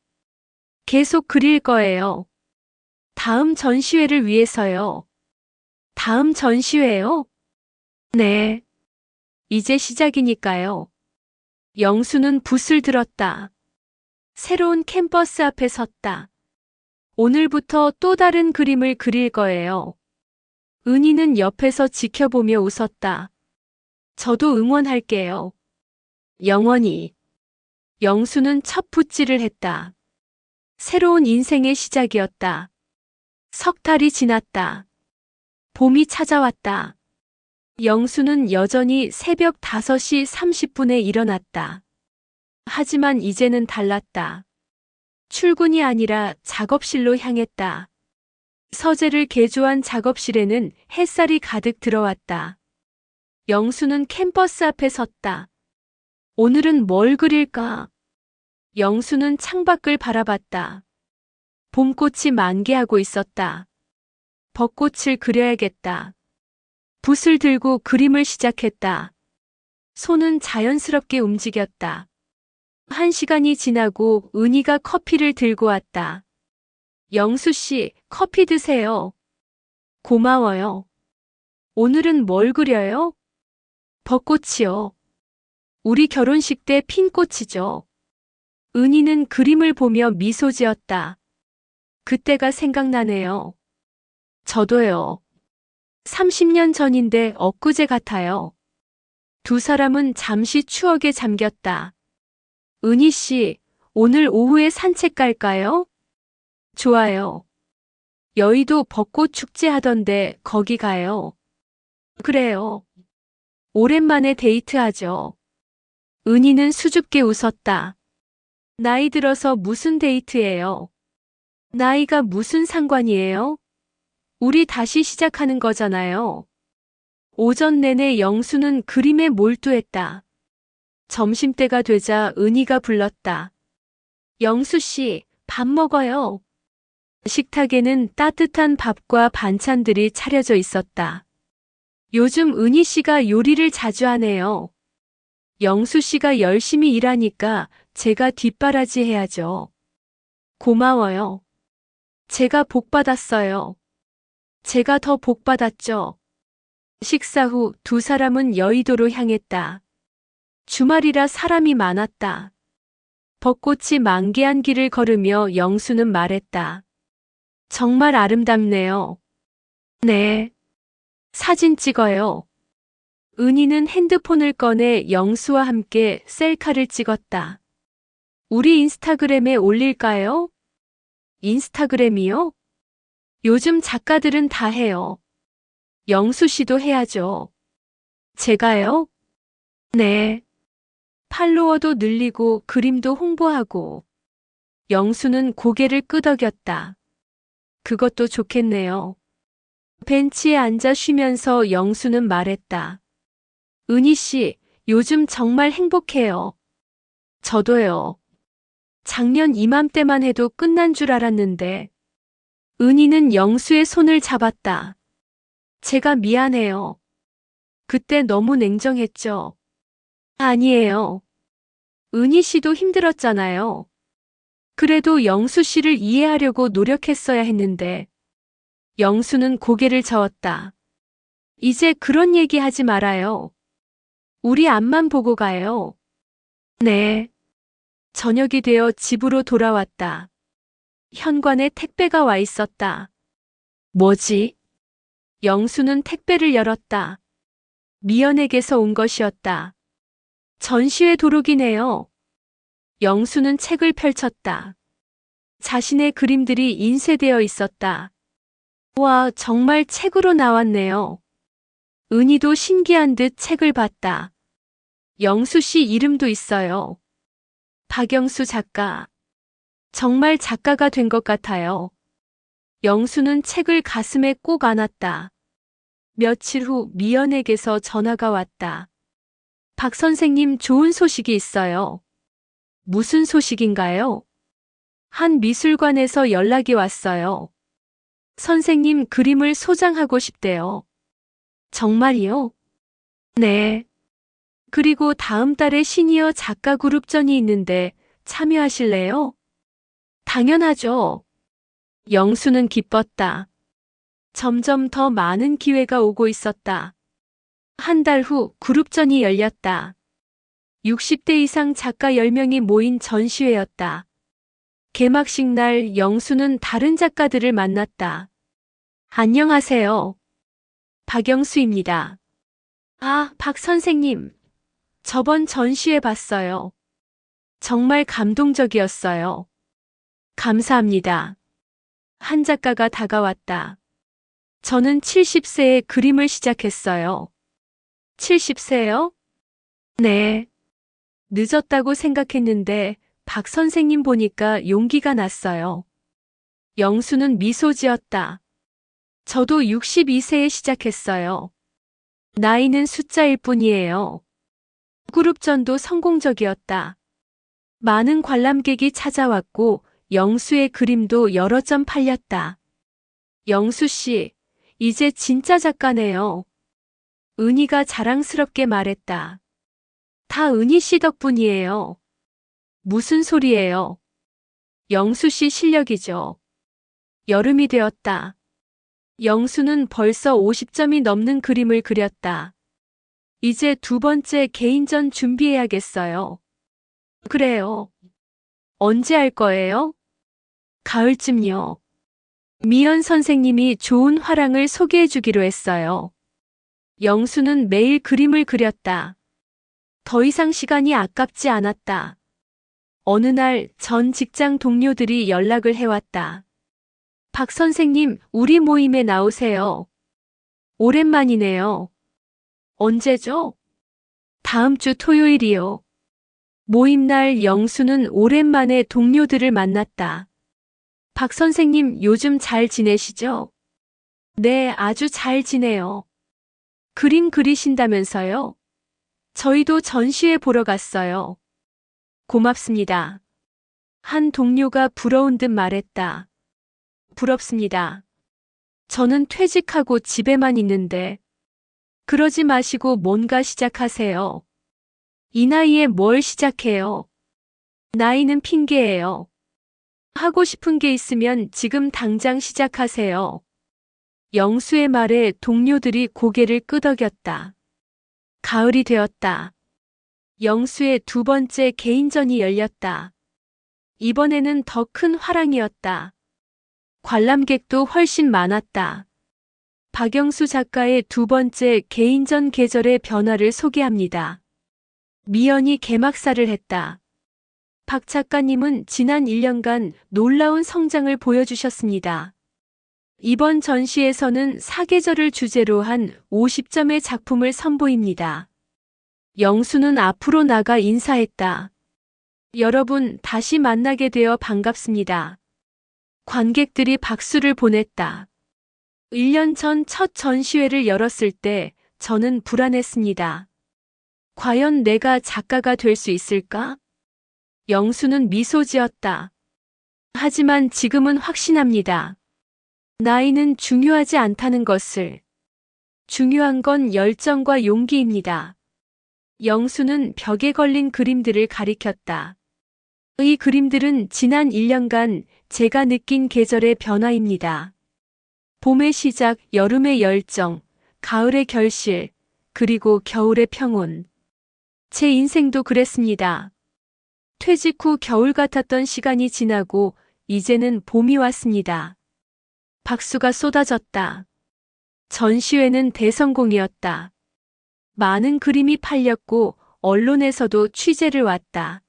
계속 그릴 거예요. 다음 전시회를 위해서요. 다음 전시회요? 네. 이제 시작이니까요. 영수는 붓을 들었다. 새로운 캠퍼스 앞에 섰다. 오늘부터 또 다른 그림을 그릴 거예요. 은희는 옆에서 지켜보며 웃었다. 저도 응원할게요. 영원히. 영수는 첫 붓질을 했다. 새로운 인생의 시작이었다. 석 달이 지났다. 봄이 찾아왔다. 영수는 여전히 새벽 5시 30분에 일어났다. 하지만 이제는 달랐다. 출근이 아니라 작업실로 향했다. 서재를 개조한 작업실에는 햇살이 가득 들어왔다. 영수는 캠퍼스 앞에 섰다. 오늘은 뭘 그릴까? 영수는 창밖을 바라봤다. 봄꽃이 만개하고 있었다. 벚꽃을 그려야겠다. 붓을 들고 그림을 시작했다. 손은 자연스럽게 움직였다. 1시간이 지나고 은희가 커피를 들고 왔다. 영수 씨, 커피 드세요. 고마워요. 오늘은 뭘 그려요? 벚꽃이요. 우리 결혼식 때 핀 꽃이죠. 은희는 그림을 보며 미소 지었다. 그때가 생각나네요. 저도요. 30년 전인데 엊그제 같아요. 두 사람은 잠시 추억에 잠겼다. 은희 씨, 오늘 오후에 산책 갈까요? 좋아요. 여의도 벚꽃 축제 하던데 거기 가요. 그래요. 오랜만에 데이트하죠. 은희는 수줍게 웃었다. 나이 들어서 무슨 데이트예요? 나이가 무슨 상관이에요? 우리 다시 시작하는 거잖아요. 오전 내내 영수는 그림에 몰두했다. 점심때가 되자 은희가 불렀다. 영수 씨, 밥 먹어요. 식탁에는 따뜻한 밥과 반찬들이 차려져 있었다. 요즘 은희 씨가 요리를 자주 하네요. 영수 씨가 열심히 일하니까 제가 뒷바라지 해야죠. 고마워요. 제가 복 받았어요. 제가 더 복 받았죠. 식사 후 두 사람은 여의도로 향했다. 주말이라 사람이 많았다. 벚꽃이 만개한 길을 걸으며 영수는 말했다. 정말 아름답네요. 네. 사진 찍어요. 은희는 핸드폰을 꺼내 영수와 함께 셀카를 찍었다. 우리 인스타그램에 올릴까요? 인스타그램이요? 요즘 작가들은 다 해요. 영수 씨도 해야죠. 제가요? 네. 팔로워도 늘리고 그림도 홍보하고. 영수는 고개를 끄덕였다. 그것도 좋겠네요. 벤치에 앉아 쉬면서 영수는 말했다. 은희 씨, 요즘 정말 행복해요. 저도요. 작년 이맘때만 해도 끝난 줄 알았는데. 은희는 영수의 손을 잡았다. 제가 미안해요. 그때 너무 냉정했죠. 아니에요. 은희 씨도 힘들었잖아요. 그래도 영수 씨를 이해하려고 노력했어야 했는데. 영수는 고개를 저었다. 이제 그런 얘기 하지 말아요. 우리 앞만 보고 가요. 네. 저녁이 되어 집으로 돌아왔다. 현관에 택배가 와 있었다. 뭐지? 영수는 택배를 열었다. 미연에게서 온 것이었다. 전시회 도록이네요. 영수는 책을 펼쳤다. 자신의 그림들이 인쇄되어 있었다. 와, 정말 책으로 나왔네요. 은희도 신기한 듯 책을 봤다. 영수 씨 이름도 있어요. 박영수 작가. 정말 작가가 된 것 같아요. 영수는 책을 가슴에 꼭 안았다. 며칠 후 미연에게서 전화가 왔다. 박 선생님, 좋은 소식이 있어요. 무슨 소식인가요? 한 미술관에서 연락이 왔어요. 선생님 그림을 소장하고 싶대요. 정말이요? 네. 그리고 다음 달에 시니어 작가 그룹전이 있는데 참여하실래요? 당연하죠. 영수는 기뻤다. 점점 더 많은 기회가 오고 있었다. 한 달 후 그룹전이 열렸다. 60대 이상 작가 10명이 모인 전시회였다. 개막식 날 영수는 다른 작가들을 만났다. 안녕하세요. 박영수입니다. 아, 박 선생님. 저번 전시회 봤어요. 정말 감동적이었어요. 감사합니다. 한 작가가 다가왔다. 저는 70세에 그림을 시작했어요. 70세요? 네. 늦었다고 생각했는데 박 선생님 보니까 용기가 났어요. 영수는 미소 지었다. 저도 62세에 시작했어요. 나이는 숫자일 뿐이에요. 그룹전도 성공적이었다. 많은 관람객이 찾아왔고 영수의 그림도 여러 점 팔렸다. 영수 씨, 이제 진짜 작가네요. 은희가 자랑스럽게 말했다. 다 은희 씨 덕분이에요. 무슨 소리예요? 영수 씨 실력이죠. 여름이 되었다. 영수는 벌써 50점이 넘는 그림을 그렸다. 이제 두 번째 개인전 준비해야겠어요. 그래요. 언제 할 거예요? 가을쯤요. 미연 선생님이 좋은 화랑을 소개해 주기로 했어요. 영수는 매일 그림을 그렸다. 더 이상 시간이 아깝지 않았다. 어느 날 전 직장 동료들이 연락을 해왔다. 박 선생님, 우리 모임에 나오세요. 오랜만이네요. 언제죠? 다음 주 토요일이요. 모임날 영수는 오랜만에 동료들을 만났다. 박 선생님, 요즘 잘 지내시죠? 네, 아주 잘 지내요. 그림 그리신다면서요? 저희도 전시회 보러 갔어요. 고맙습니다. 한 동료가 부러운 듯 말했다. 부럽습니다. 저는 퇴직하고 집에만 있는데. 그러지 마시고 뭔가 시작하세요. 이 나이에 뭘 시작해요? 나이는 핑계예요. 하고 싶은 게 있으면 지금 당장 시작하세요. 영수의 말에 동료들이 고개를 끄덕였다. 가을이 되었다. 영수의 두 번째 개인전이 열렸다. 이번에는 더 큰 화랑이었다. 관람객도 훨씬 많았다. 박영수 작가의 두 번째 개인전 계절의 변화를 소개합니다. 미연이 개막사를 했다. 박 작가님은 지난 1년간 놀라운 성장을 보여주셨습니다. 이번 전시에서는 사계절을 주제로 한 50점의 작품을 선보입니다. 영수는 앞으로 나가 인사했다. 여러분, 다시 만나게 되어 반갑습니다. 관객들이 박수를 보냈다. 1년 전 첫 전시회를 열었을 때 저는 불안했습니다. 과연 내가 작가가 될 수 있을까? 영수는 미소 지었다. 하지만 지금은 확신합니다. 나이는 중요하지 않다는 것을. 중요한 건 열정과 용기입니다. 영수는 벽에 걸린 그림들을 가리켰다. 이 그림들은 지난 1년간 제가 느낀 계절의 변화입니다. 봄의 시작, 여름의 열정, 가을의 결실, 그리고 겨울의 평온. 제 인생도 그랬습니다. 퇴직 후 겨울 같았던 시간이 지나고 이제는 봄이 왔습니다. 박수가 쏟아졌다. 전시회는 대성공이었다. 많은 그림이 팔렸고 언론에서도 취재를 왔다.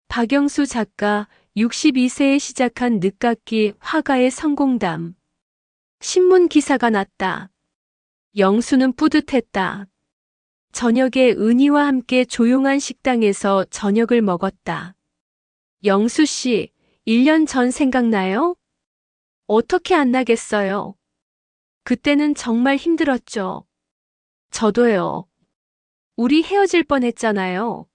박영수 작가 62세에 시작한 늦깎이 화가의 성공담. 신문 기사가 났다. 영수는 뿌듯했다. 저녁에 은희와 함께 조용한 식당에서 저녁을 먹었다. 영수 씨, 1년 전 생각나요? 어떻게 안 나겠어요? 그때는 정말 힘들었죠. 저도요. 우리 헤어질 뻔했잖아요.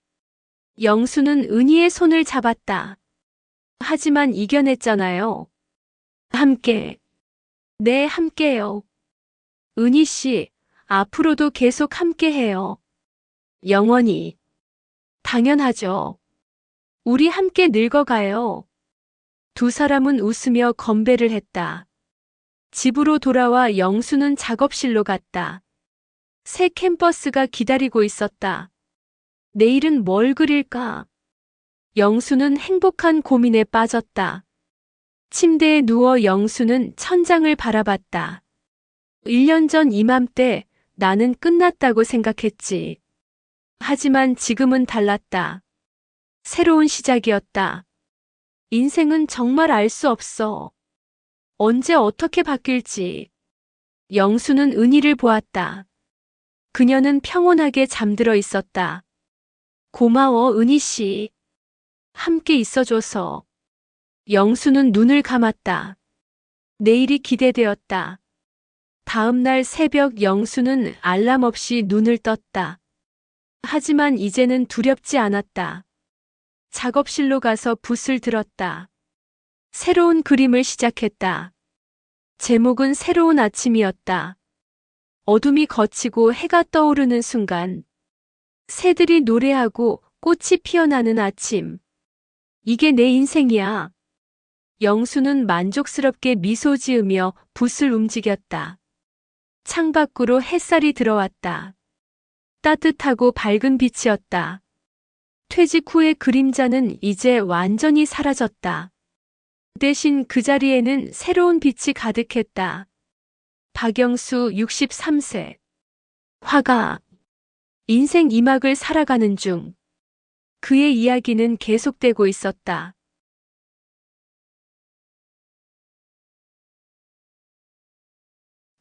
영수는 은희의 손을 잡았다. 하지만 이겨냈잖아요. 함께. 네, 함께요. 은희 씨, 앞으로도 계속 함께해요. 영원히. 당연하죠. 우리 함께 늙어가요. 두 사람은 웃으며 건배를 했다. 집으로 돌아와 영수는 작업실로 갔다. 새 캔버스가 기다리고 있었다. 내일은 뭘 그릴까? 영수는 행복한 고민에 빠졌다. 침대에 누워 영수는 천장을 바라봤다. 1년 전 이맘때 나는 끝났다고 생각했지. 하지만 지금은 달랐다. 새로운 시작이었다. 인생은 정말 알 수 없어. 언제 어떻게 바뀔지. 영수는 은희를 보았다. 그녀는 평온하게 잠들어 있었다. 고마워, 은희 씨. 함께 있어줘서. 영수는 눈을 감았다. 내일이 기대되었다. 다음 날 새벽 영수는 알람 없이 눈을 떴다. 하지만 이제는 두렵지 않았다. 작업실로 가서 붓을 들었다. 새로운 그림을 시작했다. 제목은 새로운 아침이었다. 어둠이 걷히고 해가 떠오르는 순간, 새들이 노래하고 꽃이 피어나는 아침. 이게 내 인생이야. 영수는 만족스럽게 미소 지으며 붓을 움직였다. 창밖으로 햇살이 들어왔다. 따뜻하고 밝은 빛이었다. 퇴직 후의 그림자는 이제 완전히 사라졌다. 대신 그 자리에는 새로운 빛이 가득했다. 박영수 63세. 화가. 인생 2막을 살아가는 중. 그의 이야기는 계속되고 있었다.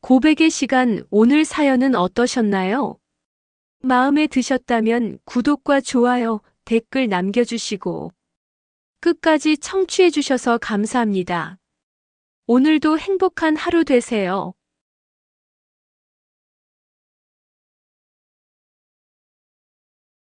고백의 시간, 오늘 사연은 어떠셨나요? 마음에 드셨다면 구독과 좋아요, 댓글 남겨주시고 끝까지 청취해주셔서 감사합니다. 오늘도 행복한 하루 되세요.